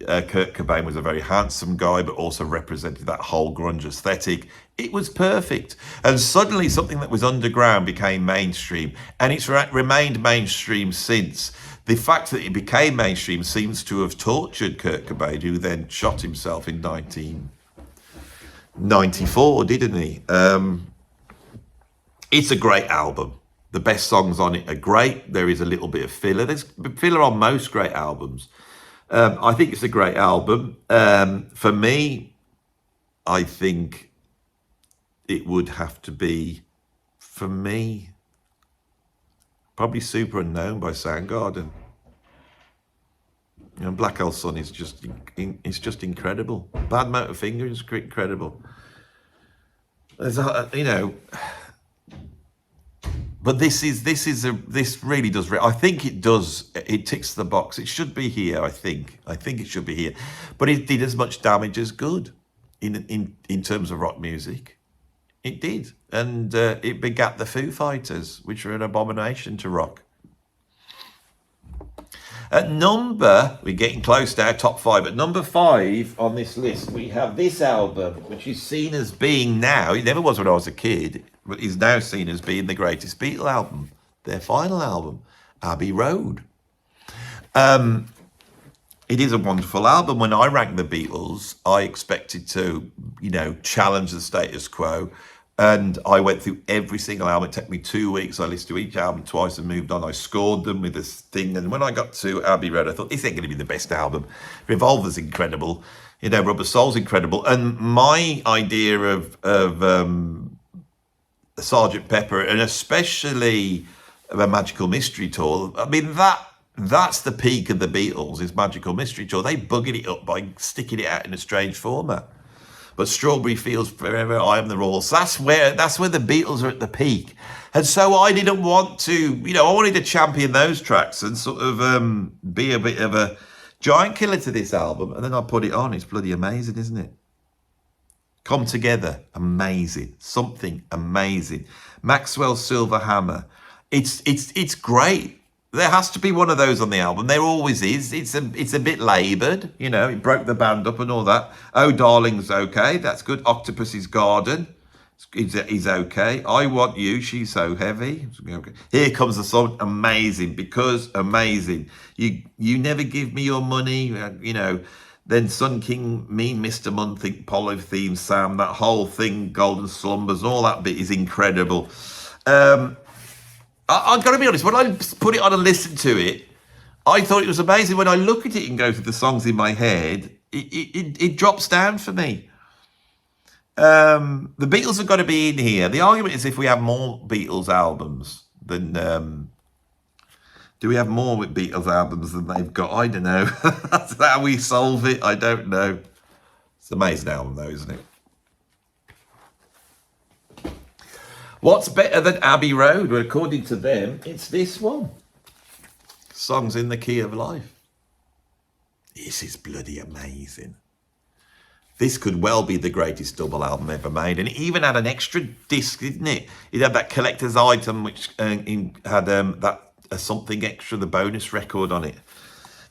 Kurt Cobain was a very handsome guy, but also represented that whole grunge aesthetic. It was perfect. And suddenly something that was underground became mainstream, and it's remained mainstream since. The fact that it became mainstream seems to have tortured Kurt Cobain, who then shot himself in 1994, didn't he? It's a great album. The best songs on it are great. There is a little bit of filler. There's filler on most great albums. I think it's a great album. For me, I think it would have to be, for me, probably Super Unknown by Soundgarden. And Black Hole Sun is just incredible. Bad Motorfinger is incredible. There's you know, but this really does. I think it does. It ticks the box. It should be here. I think it should be here. But it did as much damage as good in terms of rock music. It did, and it begat the Foo Fighters, which are an abomination to rock. At number, we're getting close to our top 5. At number 5 on this list, we have this album, which is seen as being now, it never was when I was a kid, but is now seen as being the greatest Beatles album, their final album, Abbey Road. It is a wonderful album. When I ranked the Beatles, I expected to, you know, challenge the status quo. And I went through every single album. It took me 2 weeks. I listened to each album twice and moved on. I scored them with this thing. And when I got to Abbey Road, I thought, this ain't going to be the best album. Revolver's incredible. You know, Rubber Soul's incredible. And my idea of Sgt. Pepper, and especially a Magical Mystery Tour, I mean, that's the peak of the Beatles, is Magical Mystery Tour. They buggered it up by sticking it out in a strange format. But Strawberry Fields Forever, I Am the Royals. That's where the Beatles are at the peak. And so I didn't want to, you know, I wanted to champion those tracks and sort of be a bit of a giant killer to this album. And then I put it on. It's bloody amazing, isn't it? Come Together, amazing. Something amazing. Maxwell's Silver Hammer. It's great. There has to be one of those on the album. There always is. It's a bit laboured, you know. It broke the band up and all that. Oh, Darling's okay. That's good. Octopus's Garden is okay. I Want You. She's So Heavy. Okay. Here Comes the Sun. Amazing. Because amazing. You Never Give Me Your Money. You know. Then Sun King, Mean Mr. Munthink, Polytheme Sam. That whole thing. Golden Slumbers. All that bit is incredible. I've got to be honest, when I put it on and listened to it, I thought it was amazing. When I look at it and go through the songs in my head, it drops down for me. The Beatles have got to be in here. The argument is if we have more Beatles albums than... do we have more with Beatles albums than they've got? I don't know. That's how we solve it. I don't know. It's an amazing album though, isn't it? What's better than Abbey Road? Well, according to them, it's this one. Songs in the Key of Life. This is bloody amazing. This could well be the greatest double album ever made. And it even had an extra disc, didn't it? It had that collector's item, which had that something extra, the bonus record on it.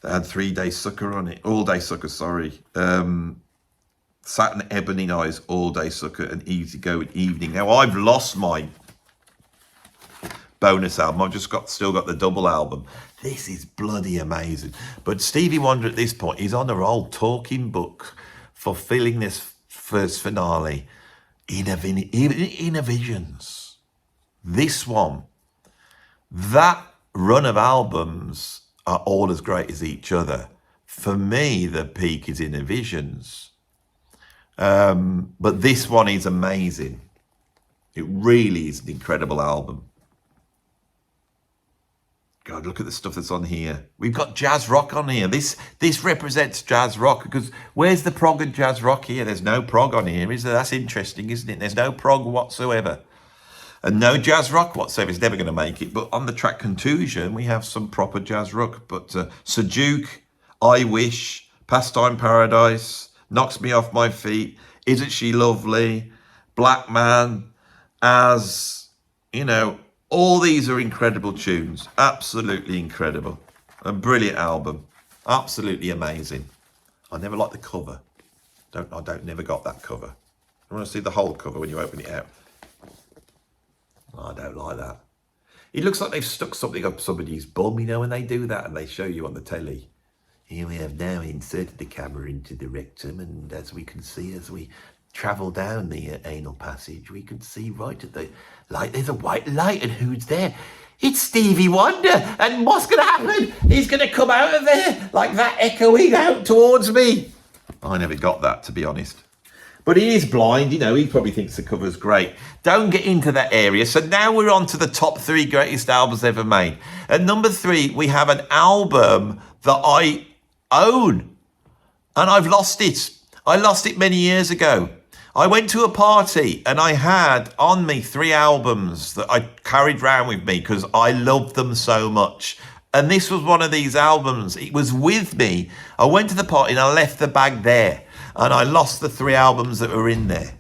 That had 3 Day Sucker on it. All Day Sucker, sorry. Satin Ebony Eyes, All Day Sucker, and Easy Go and Evening. Now, I've lost my bonus album. I've just still got the double album. This is bloody amazing. But Stevie Wonder at this point, he's on a roll, talking book, fulfilling this first finale. Inner Visions. This one. That run of albums are all as great as each other. For me, the peak is Inner Visions. But this one is amazing. It really is an incredible album. God, look at the stuff that's on here. We've got jazz rock on here. This represents jazz rock, because where's the prog and jazz rock here? There's no prog on here, is there? That's interesting, isn't it? There's no prog whatsoever. And no jazz rock whatsoever. It's never going to make it. But on the track Contusion, we have some proper jazz rock. But Sajuk, I Wish, Pastime Paradise, Knocks Me Off My Feet, Isn't She Lovely, Black Man, As, you know, all these are incredible tunes. Absolutely incredible. A brilliant album. Absolutely amazing. I never liked the cover. Never got that cover. I want to see the whole cover when you open it out. I don't like that. It looks like they've stuck something up somebody's bum, you know, when they do that and they show you on the telly. Here we have now inserted the camera into the rectum, and as we can see, as we travel down the anal passage, we can see right at the light, there's a white light, and who's there? It's Stevie Wonder, and what's going to happen? He's going to come out of there like that, echoing out towards me. I never got that, to be honest. But he is blind, you know, he probably thinks the cover's great. Don't get into that area. So now we're on to the top 3 greatest albums ever made. At number 3, we have an album that I own, and I've lost it. I lost it many years ago. I went to a party and I had on me 3 albums that I carried around with me because I loved them so much. And this was one of these albums. It was with me. I went to the party and I left the bag there. And I lost the 3 albums that were in there.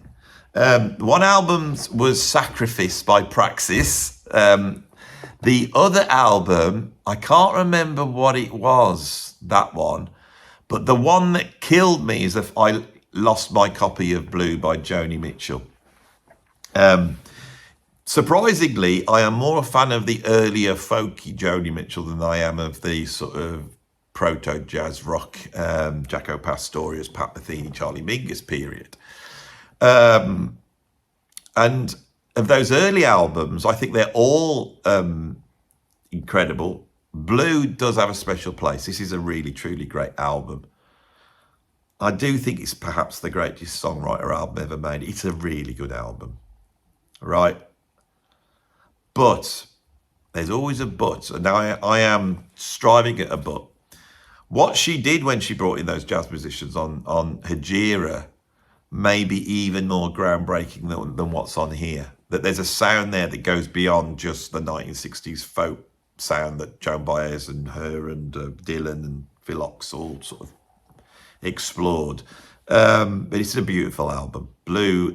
One album was Sacrifice by Praxis. The other album, I can't remember what it was, that one. But the one that killed me is if I lost my copy of Blue by Joni Mitchell. Surprisingly, I am more a fan of the earlier folky Joni Mitchell than I am of the sort of proto-jazz rock, Jaco Pastorius, Pat Metheny, Charlie Mingus period. And of those early albums, I think they're all incredible. Blue does have a special place. This is a really, truly great album. I do think it's perhaps the greatest songwriter album ever made. It's a really good album, right? But there's always a but, and now I am striving at a but. What she did when she brought in those jazz musicians on Hejira may be even more groundbreaking than what's on here. That there's a sound there that goes beyond just the 1960s folk sound that Joan Baez and her and Dylan and Phil Ox all sort of explored. But it's a beautiful album. Blue,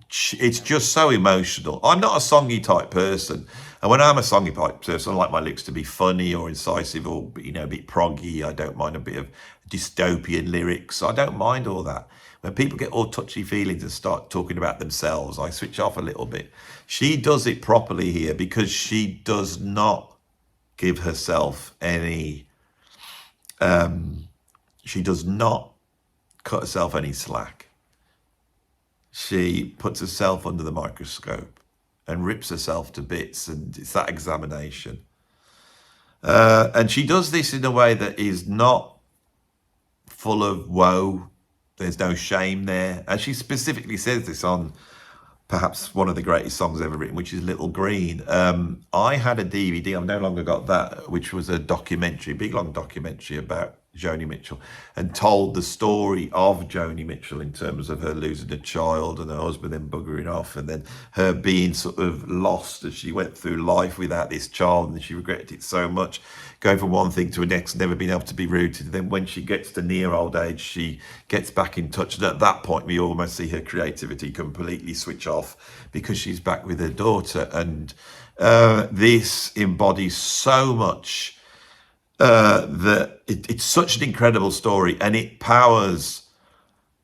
it's just so emotional. I'm not a songy type person. And when I'm a songy type person, I like my lyrics to be funny or incisive or, you know, a bit proggy. I don't mind a bit of dystopian lyrics. I don't mind all that. When people get all touchy feelings and start talking about themselves, I switch off a little bit. She does it properly here because she does not give herself any, she does not cut herself any slack. She puts herself under the microscope and rips herself to bits, and it's that examination. And she does this in a way that is not full of woe. There's no shame there. And she specifically says this on perhaps one of the greatest songs ever written, which is Little Green. I had a DVD, I've no longer got that, which was a documentary, big long documentary about Joni Mitchell, and told the story of Joni Mitchell in terms of her losing a child and her husband then buggering off, and then her being sort of lost as she went through life without this child, and she regretted it so much, going from one thing to the next, never being able to be rooted. And then when she gets to near old age, she gets back in touch, and at that point we almost see her creativity completely switch off because she's back with her daughter. And this embodies so much. It's such an incredible story, and it powers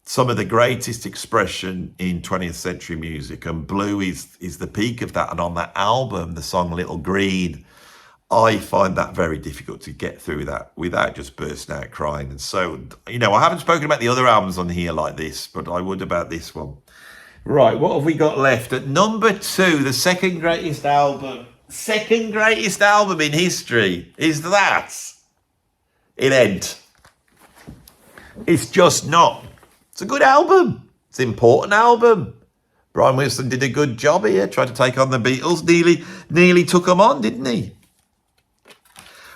some of the greatest expression in 20th century music, and Blue is the peak of that. And on that album, the song Little Green, I find that very difficult to get through that without just bursting out crying. And so, you know, I haven't spoken about the other albums on here like this, but I would about this one. Right, what have we got left? At number 2, the second greatest album in history is that. It ain't. It's just not. It's a good album. It's an important album. Brian Wilson did a good job here, tried to take on the Beatles, nearly took them on, didn't he?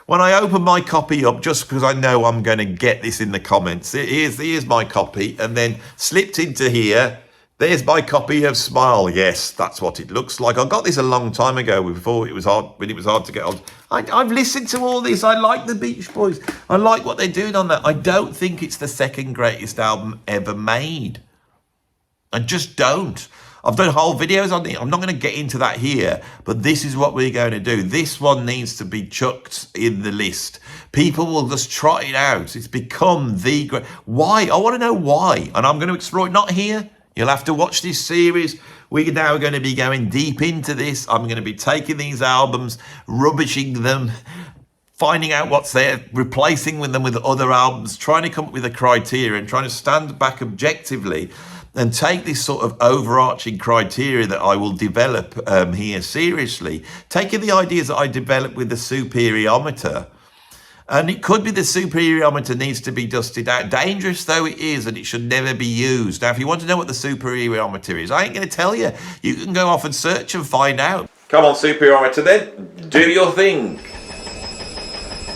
When I open my copy up, just because I know I'm going to get this in the comments, here's my copy, and then slipped into here, there's my copy of Smile. Yes, that's what it looks like. I got this a long time ago before it was hard, when it was hard to get on. I've listened to all this. I like the Beach Boys. I like what they're doing on that. I don't think it's the second greatest album ever made. I just don't. I've done whole videos on it. I'm not going to get into that here, but this is what we're going to do. This one needs to be chucked in the list. People will just trot it out. It's become the great. Why? I want to know why. And I'm going to explore it. Not here. You'll have to watch this series. We're now going to be going deep into this. I'm going to be taking these albums, rubbishing them, finding out what's there, replacing them with other albums, trying to come up with a criteria and trying to stand back objectively and take this sort of overarching criteria that I will develop here seriously, taking the ideas that I developed with the superiometer. And it could be the superiometer needs to be dusted out. Dangerous though it is, and it should never be used. Now, if you want to know what the superiometer is, I ain't going to tell you. You can go off and search and find out. Come on, superiometer then. Do your thing.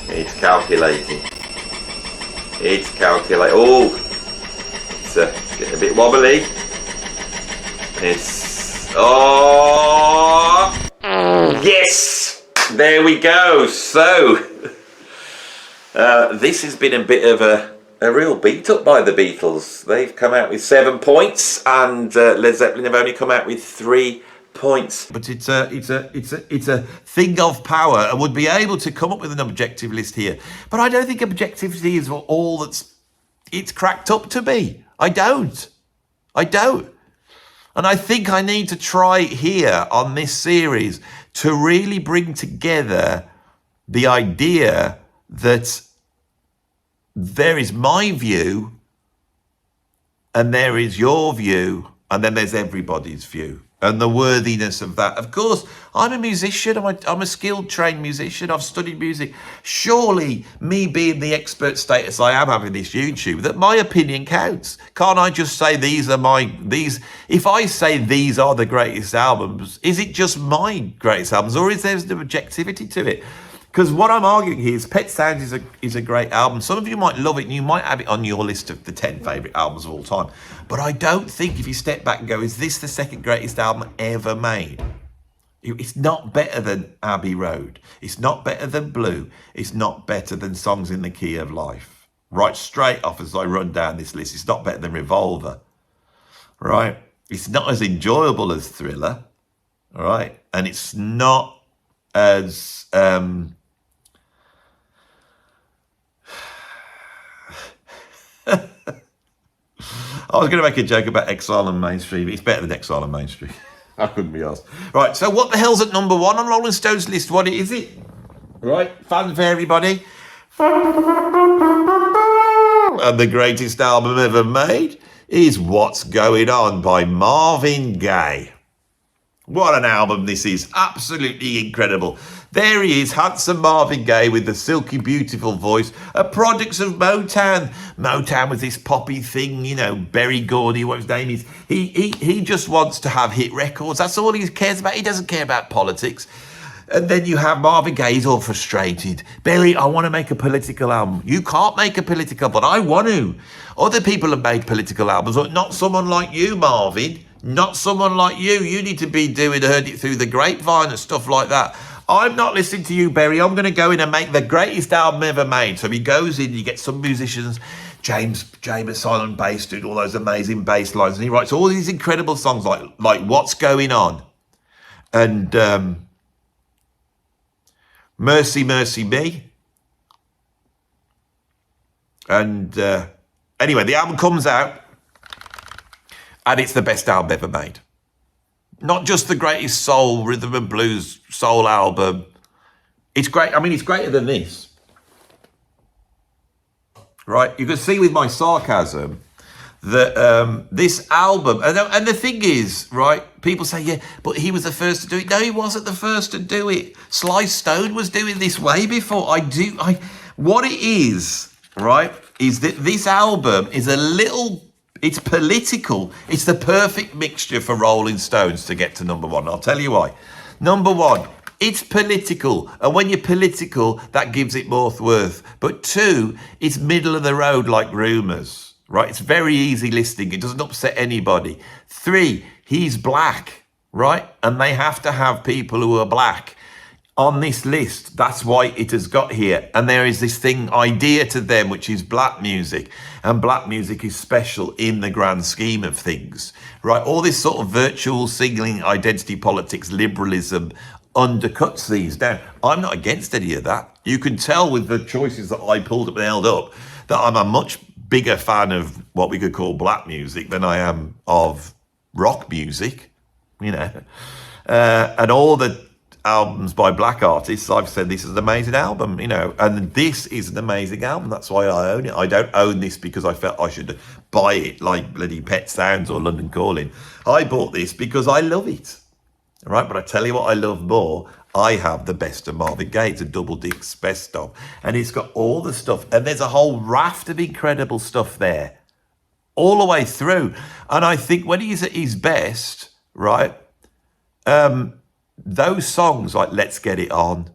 It's calculating. It's calculating. Oh, it's getting a bit wobbly. It's... Oh! Yes! There we go. So... this has been a bit of a real beat up by the Beatles. They've come out with 7 points, and Led Zeppelin have only come out with 3 points. But it's a thing of power, and would be able to come up with an objective list here. But I don't think objectivity is all that's it's cracked up to be. I don't. And I think I need to try here on this series to really bring together the idea that there is my view and there is your view and then there's everybody's view and the worthiness of that. Of course, I'm a musician. I'm a skilled, trained musician. I've studied music. Surely me being the expert status I am having this YouTube, that my opinion counts. Can't I just say if I say these are the greatest albums, is it just my greatest albums or is there an objectivity to it? Because what I'm arguing here is Pet Sounds is a great album. Some of you might love it and you might have it on your list of the 10 favourite albums of all time. But I don't think if you step back and go, is this the second greatest album ever made? It's not better than Abbey Road. It's not better than Blue. It's not better than Songs in the Key of Life. Right straight off as I run down this list, it's not better than Revolver. Right? It's not as enjoyable as Thriller. All right? And it's not as... I was going to make a joke about Exile and Main Street, but it's better than Exile and Main Street. I couldn't be asked. Right, so what the hell's at number 1 on Rolling Stone's list? What is it? Right, fanfare everybody. And the greatest album ever made is What's Going On by Marvin Gaye. What an album this is. Absolutely incredible. There he is, handsome Marvin Gaye with the silky, beautiful voice, a product of Motown. Motown was this poppy thing, you know, Berry Gordy, what his name is. He just wants to have hit records. That's all he cares about. He doesn't care about politics. And then you have Marvin Gaye, he's all frustrated. Berry, I want to make a political album. You can't make a political, but I want to. Other people have made political albums, but not someone like you, Marvin. Not someone like you. You need to be doing Heard It Through the Grapevine and stuff like that. I'm not listening to you, Berry. I'm going to go in and make the greatest album ever made. So he goes in, you get some musicians, James Silent bass, doing all those amazing bass lines, and he writes all these incredible songs like What's Going On and Mercy, Mercy Me. And anyway, the album comes out and it's the best album ever made. Not just the greatest soul, rhythm and blues soul album. It's great. I mean, it's greater than this. Right? You can see with my sarcasm that this album, and the thing is, right, people say, yeah, but he was the first to do it. No, he wasn't the first to do it. Sly Stone was doing this way before. What it is, right, is that this album is it's political. It's the perfect mixture for Rolling Stones to get to number 1. I'll tell you why. Number 1, it's political. And when you're political, that gives it more worth. But 2, it's middle of the road like Rumours, right? It's very easy listening. It doesn't upset anybody. 3, he's black, right? And they have to have people who are black on this list. That's why it has got here. And there is this idea to them, which is black music. And black music is special in the grand scheme of things, right? All this sort of virtual signaling, identity politics, liberalism undercuts these. Now, I'm not against any of that. You can tell with the choices that I pulled up and held up that I'm a much bigger fan of what we could call black music than I am of rock music, you know. And all the albums by black artists, I've said this is an amazing album, you know, and this is an amazing album. That's why I own it. I don't own this because I felt I should buy it like bloody Pet Sounds or London Calling. I bought this because I love it, right? But I tell you what I love more. I have the best of Marvin Gaye. It's a double disc best of, and it's got all the stuff, and there's a whole raft of incredible stuff there all the way through. And I think when he's at his best, right, those songs like Let's Get It On,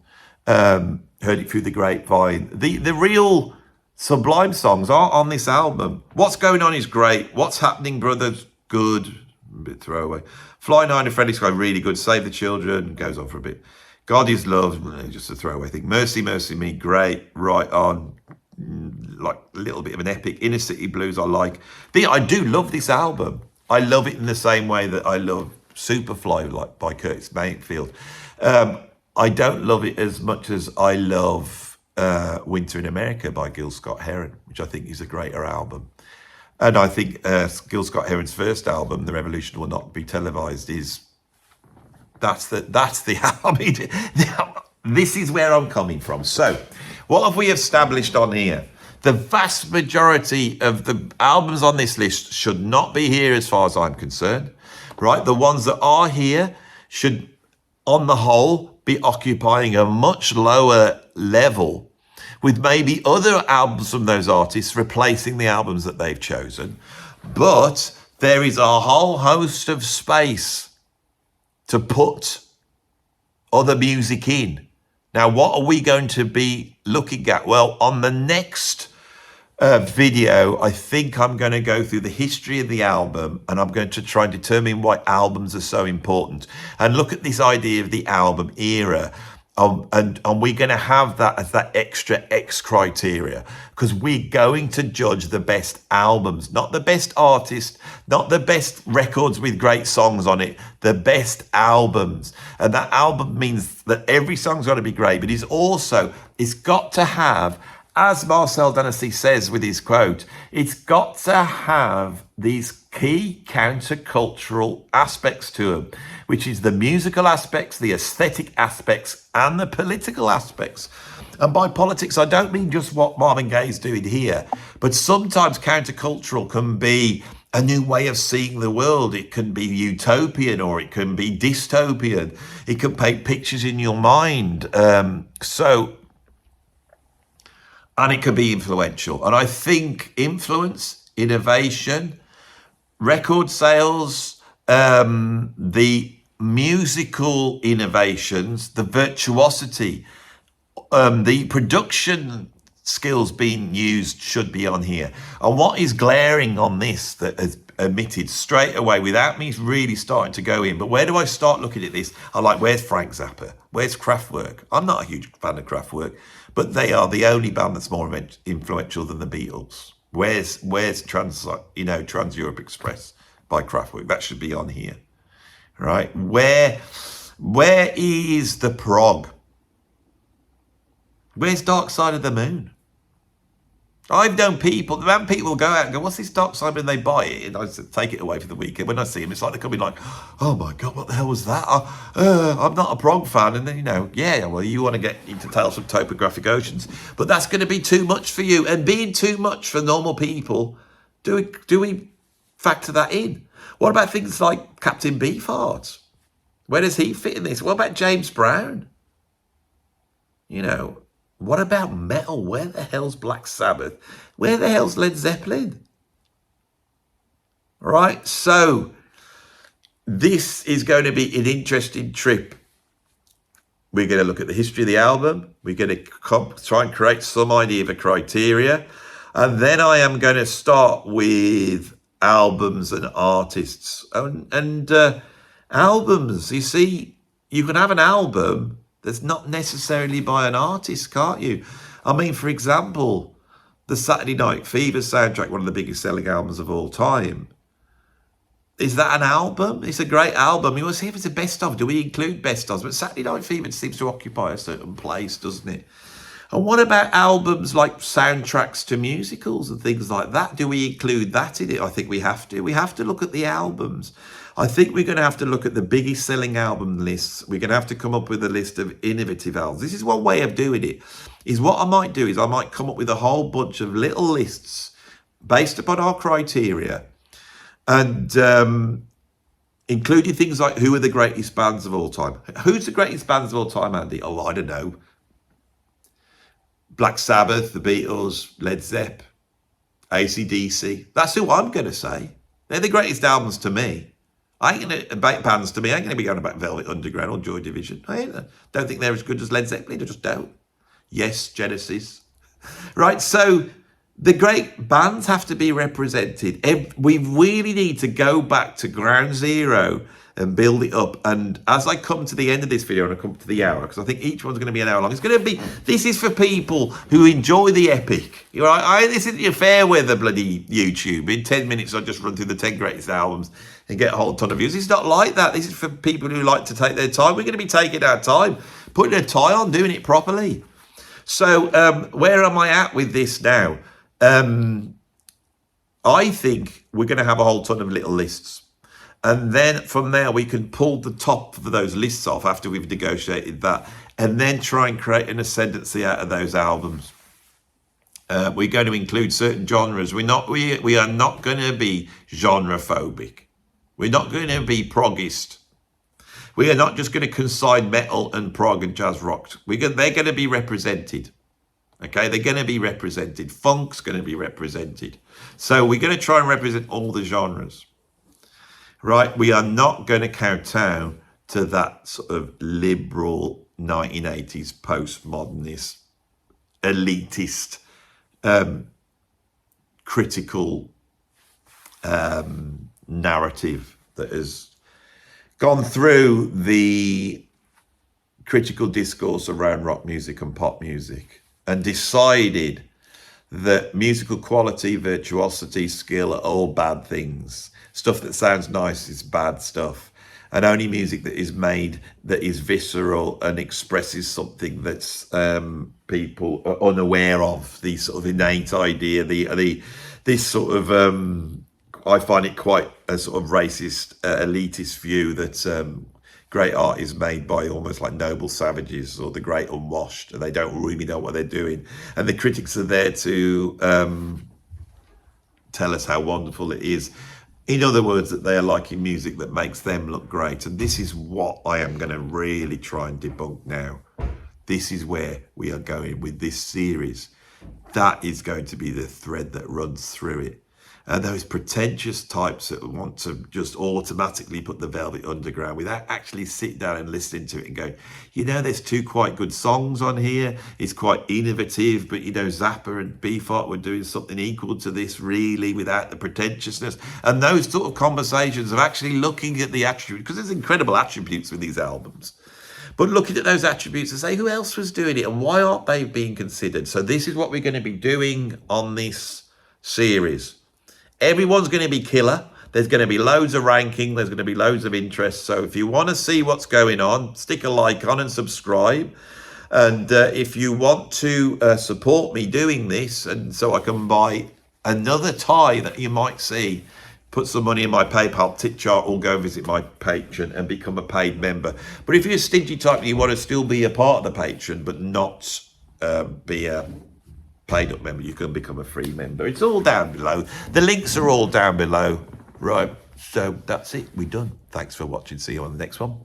Heard It Through the Grapevine, the real sublime songs are on this album. What's Going On is great. What's Happening, Brothers, good. A bit throwaway. Flying High in a Friendly Sky, really good. Save the Children, goes on for a bit. God Is Love, just a throwaway thing. Mercy, Mercy Me, great. Right On, like a little bit of an epic. Inner City Blues, I like. I do love this album. I love it in the same way that I love Superfly, like by Curtis Mayfield. I don't love it as much as I love Winter in America by Gil Scott-Heron, which I think is a greater album. And I think Gil Scott-Heron's first album, The Revolution Will Not Be Televised, that's the album. This is where I'm coming from. So what have we established on here? The vast majority of the albums on this list should not be here as far as I'm concerned. Right, the ones that are here should, on the whole, be occupying a much lower level, with maybe other albums from those artists replacing the albums that they've chosen. But there is a whole host of space to put other music in. Now, what are we going to be looking at? Well, on the next video, I think I'm going to go through the history of the album, and I'm going to try and determine why albums are so important and look at this idea of the album era. And we're going to have that as that extra X criteria, because we're going to judge the best albums, not the best artist, not the best records with great songs on it, the best albums. And that album means that every song's got to be great, but it's got to have, as Marcel Danassi says with his quote, it's got to have these key countercultural aspects to them, which is the musical aspects, the aesthetic aspects, and the political aspects. And by politics, I don't mean just what Marvin Gaye is doing here, but sometimes countercultural can be a new way of seeing the world. It can be utopian or it can be dystopian. It can paint pictures in your mind. And it can be influential. And I think influence, innovation, record sales, the musical innovations, the virtuosity, the production skills being used should be on here. And what is glaring on this that has omitted straight away without me really starting to go in, but where do I start looking at this? I like, where's Frank Zappa? Where's Kraftwerk? I'm not a huge fan of Kraftwerk, but they are the only band that's more influential than the Beatles. Where's Trans Europe Express by Kraftwerk? That should be on here, right? Where is the prog? Where's Dark Side of the Moon? I've known people go out and go, what's this Dark Side? And they buy it, and I take it away for the weekend. When I see them, it's like they're coming like, oh my God, what the hell was that? I'm not a prog fan. And then, well, you want to get into Tales from Topographic Oceans, but that's going to be too much for you. And being too much for normal people, do we factor that in? What about things like Captain Beefheart? Where does he fit in this? What about James Brown? What about metal? Where the hell's Black Sabbath? Where the hell's Led Zeppelin? Right, so this is going to be an interesting trip. We're going to look at the history of the album. We're going to try and create some idea of a criteria. And then I am going to start with albums and artists. And albums, you see, you can have an album There's not necessarily by an artist, can't you? I mean, for example, the Saturday Night Fever soundtrack, one of the biggest selling albums of all time. Is that an album? It's a great album. You want to see if it's a best of. Do we include best ofs? But Saturday Night Fever seems to occupy a certain place, doesn't it? And what about albums like soundtracks to musicals and things like that? Do we include that in it? I think we have to. We have to look at the albums. I think we're going to have to look at the biggest selling album lists. We're going to have to come up with a list of innovative albums. This is one way of doing it. Is what I might do is I might come up with a whole bunch of little lists based upon our criteria, and including things like who are the greatest bands of all time. Who's the greatest bands of all time, Andy? Oh, I don't know. Black Sabbath, the Beatles, Led Zepp, AC/DC. That's who I'm going to say. They're the greatest albums to me. I ain't going to about bands to me. I ain't going to be going about Velvet Underground or Joy Division. Don't think they're as good as Led Zeppelin. I just don't. Yes, Genesis. Right, so the great bands have to be represented. We really need to go back to ground zero and build it up. And as I come to the end of this video, and I come to the hour, because I think each one's going to be an hour long, it's going to be, this is for people who enjoy the epic. You know, this isn't your fair weather bloody YouTube. In 10 minutes, I just run through the 10 greatest albums and get a whole ton of views. It's not like that. This is for people who like to take their time. We're going to be taking our time, putting a tie on, doing it properly. So where am I at with this now? I think we're going to have a whole ton of little lists. And then from there, we can pull the top of those lists off after we've negotiated that, and then try and create an ascendancy out of those albums. We're going to include certain genres. We are not going to be genre phobic. We're not going to be proggist. We are not just going to consign metal and prog and jazz rock. They're going to be represented. Okay, they're going to be represented. Funk's going to be represented. So we're going to try and represent all the genres. Right, we are not going to kowtow to that sort of liberal 1980s postmodernist, elitist, critical narrative that has gone through the critical discourse around rock music and pop music and decided that musical quality, virtuosity, skill are all bad things. Stuff that sounds nice is bad stuff. And only music that is made that is visceral and expresses something that's people are unaware of, the sort of innate idea, this sort of, I find it quite a sort of racist, elitist view that great art is made by almost like noble savages or the great unwashed, and they don't really know what they're doing. And the critics are there to tell us how wonderful it is. In other words, that they are liking music that makes them look great. And this is what I am going to really try and debunk now. This is where we are going with this series. That is going to be the thread that runs through it. And those pretentious types that want to just automatically put the Velvet Underground without actually sitting down and listening to it and going, you know, there's two quite good songs on here. It's quite innovative, but, you know, Zappa and Beefheart were doing something equal to this, really, without the pretentiousness. And those sort of conversations of actually looking at the attributes, because there's incredible attributes with these albums. But looking at those attributes and say, who else was doing it and why aren't they being considered? So this is what we're going to be doing on this series. Everyone's going to be killer. There's going to be loads of ranking. There's going to be loads of interest. So if you want to see what's going on, stick a like on and subscribe. And if you want to support me doing this, and so I can buy another tie that you might see, put some money in my PayPal tip chart or go visit my Patreon and become a paid member. But if you're a stingy type and you want to still be a part of the Patreon but not be a paid up member, you can become a free member. It's all down below. The links are all down below. Right, so that's it. We're done. Thanks for watching. See you on the next one.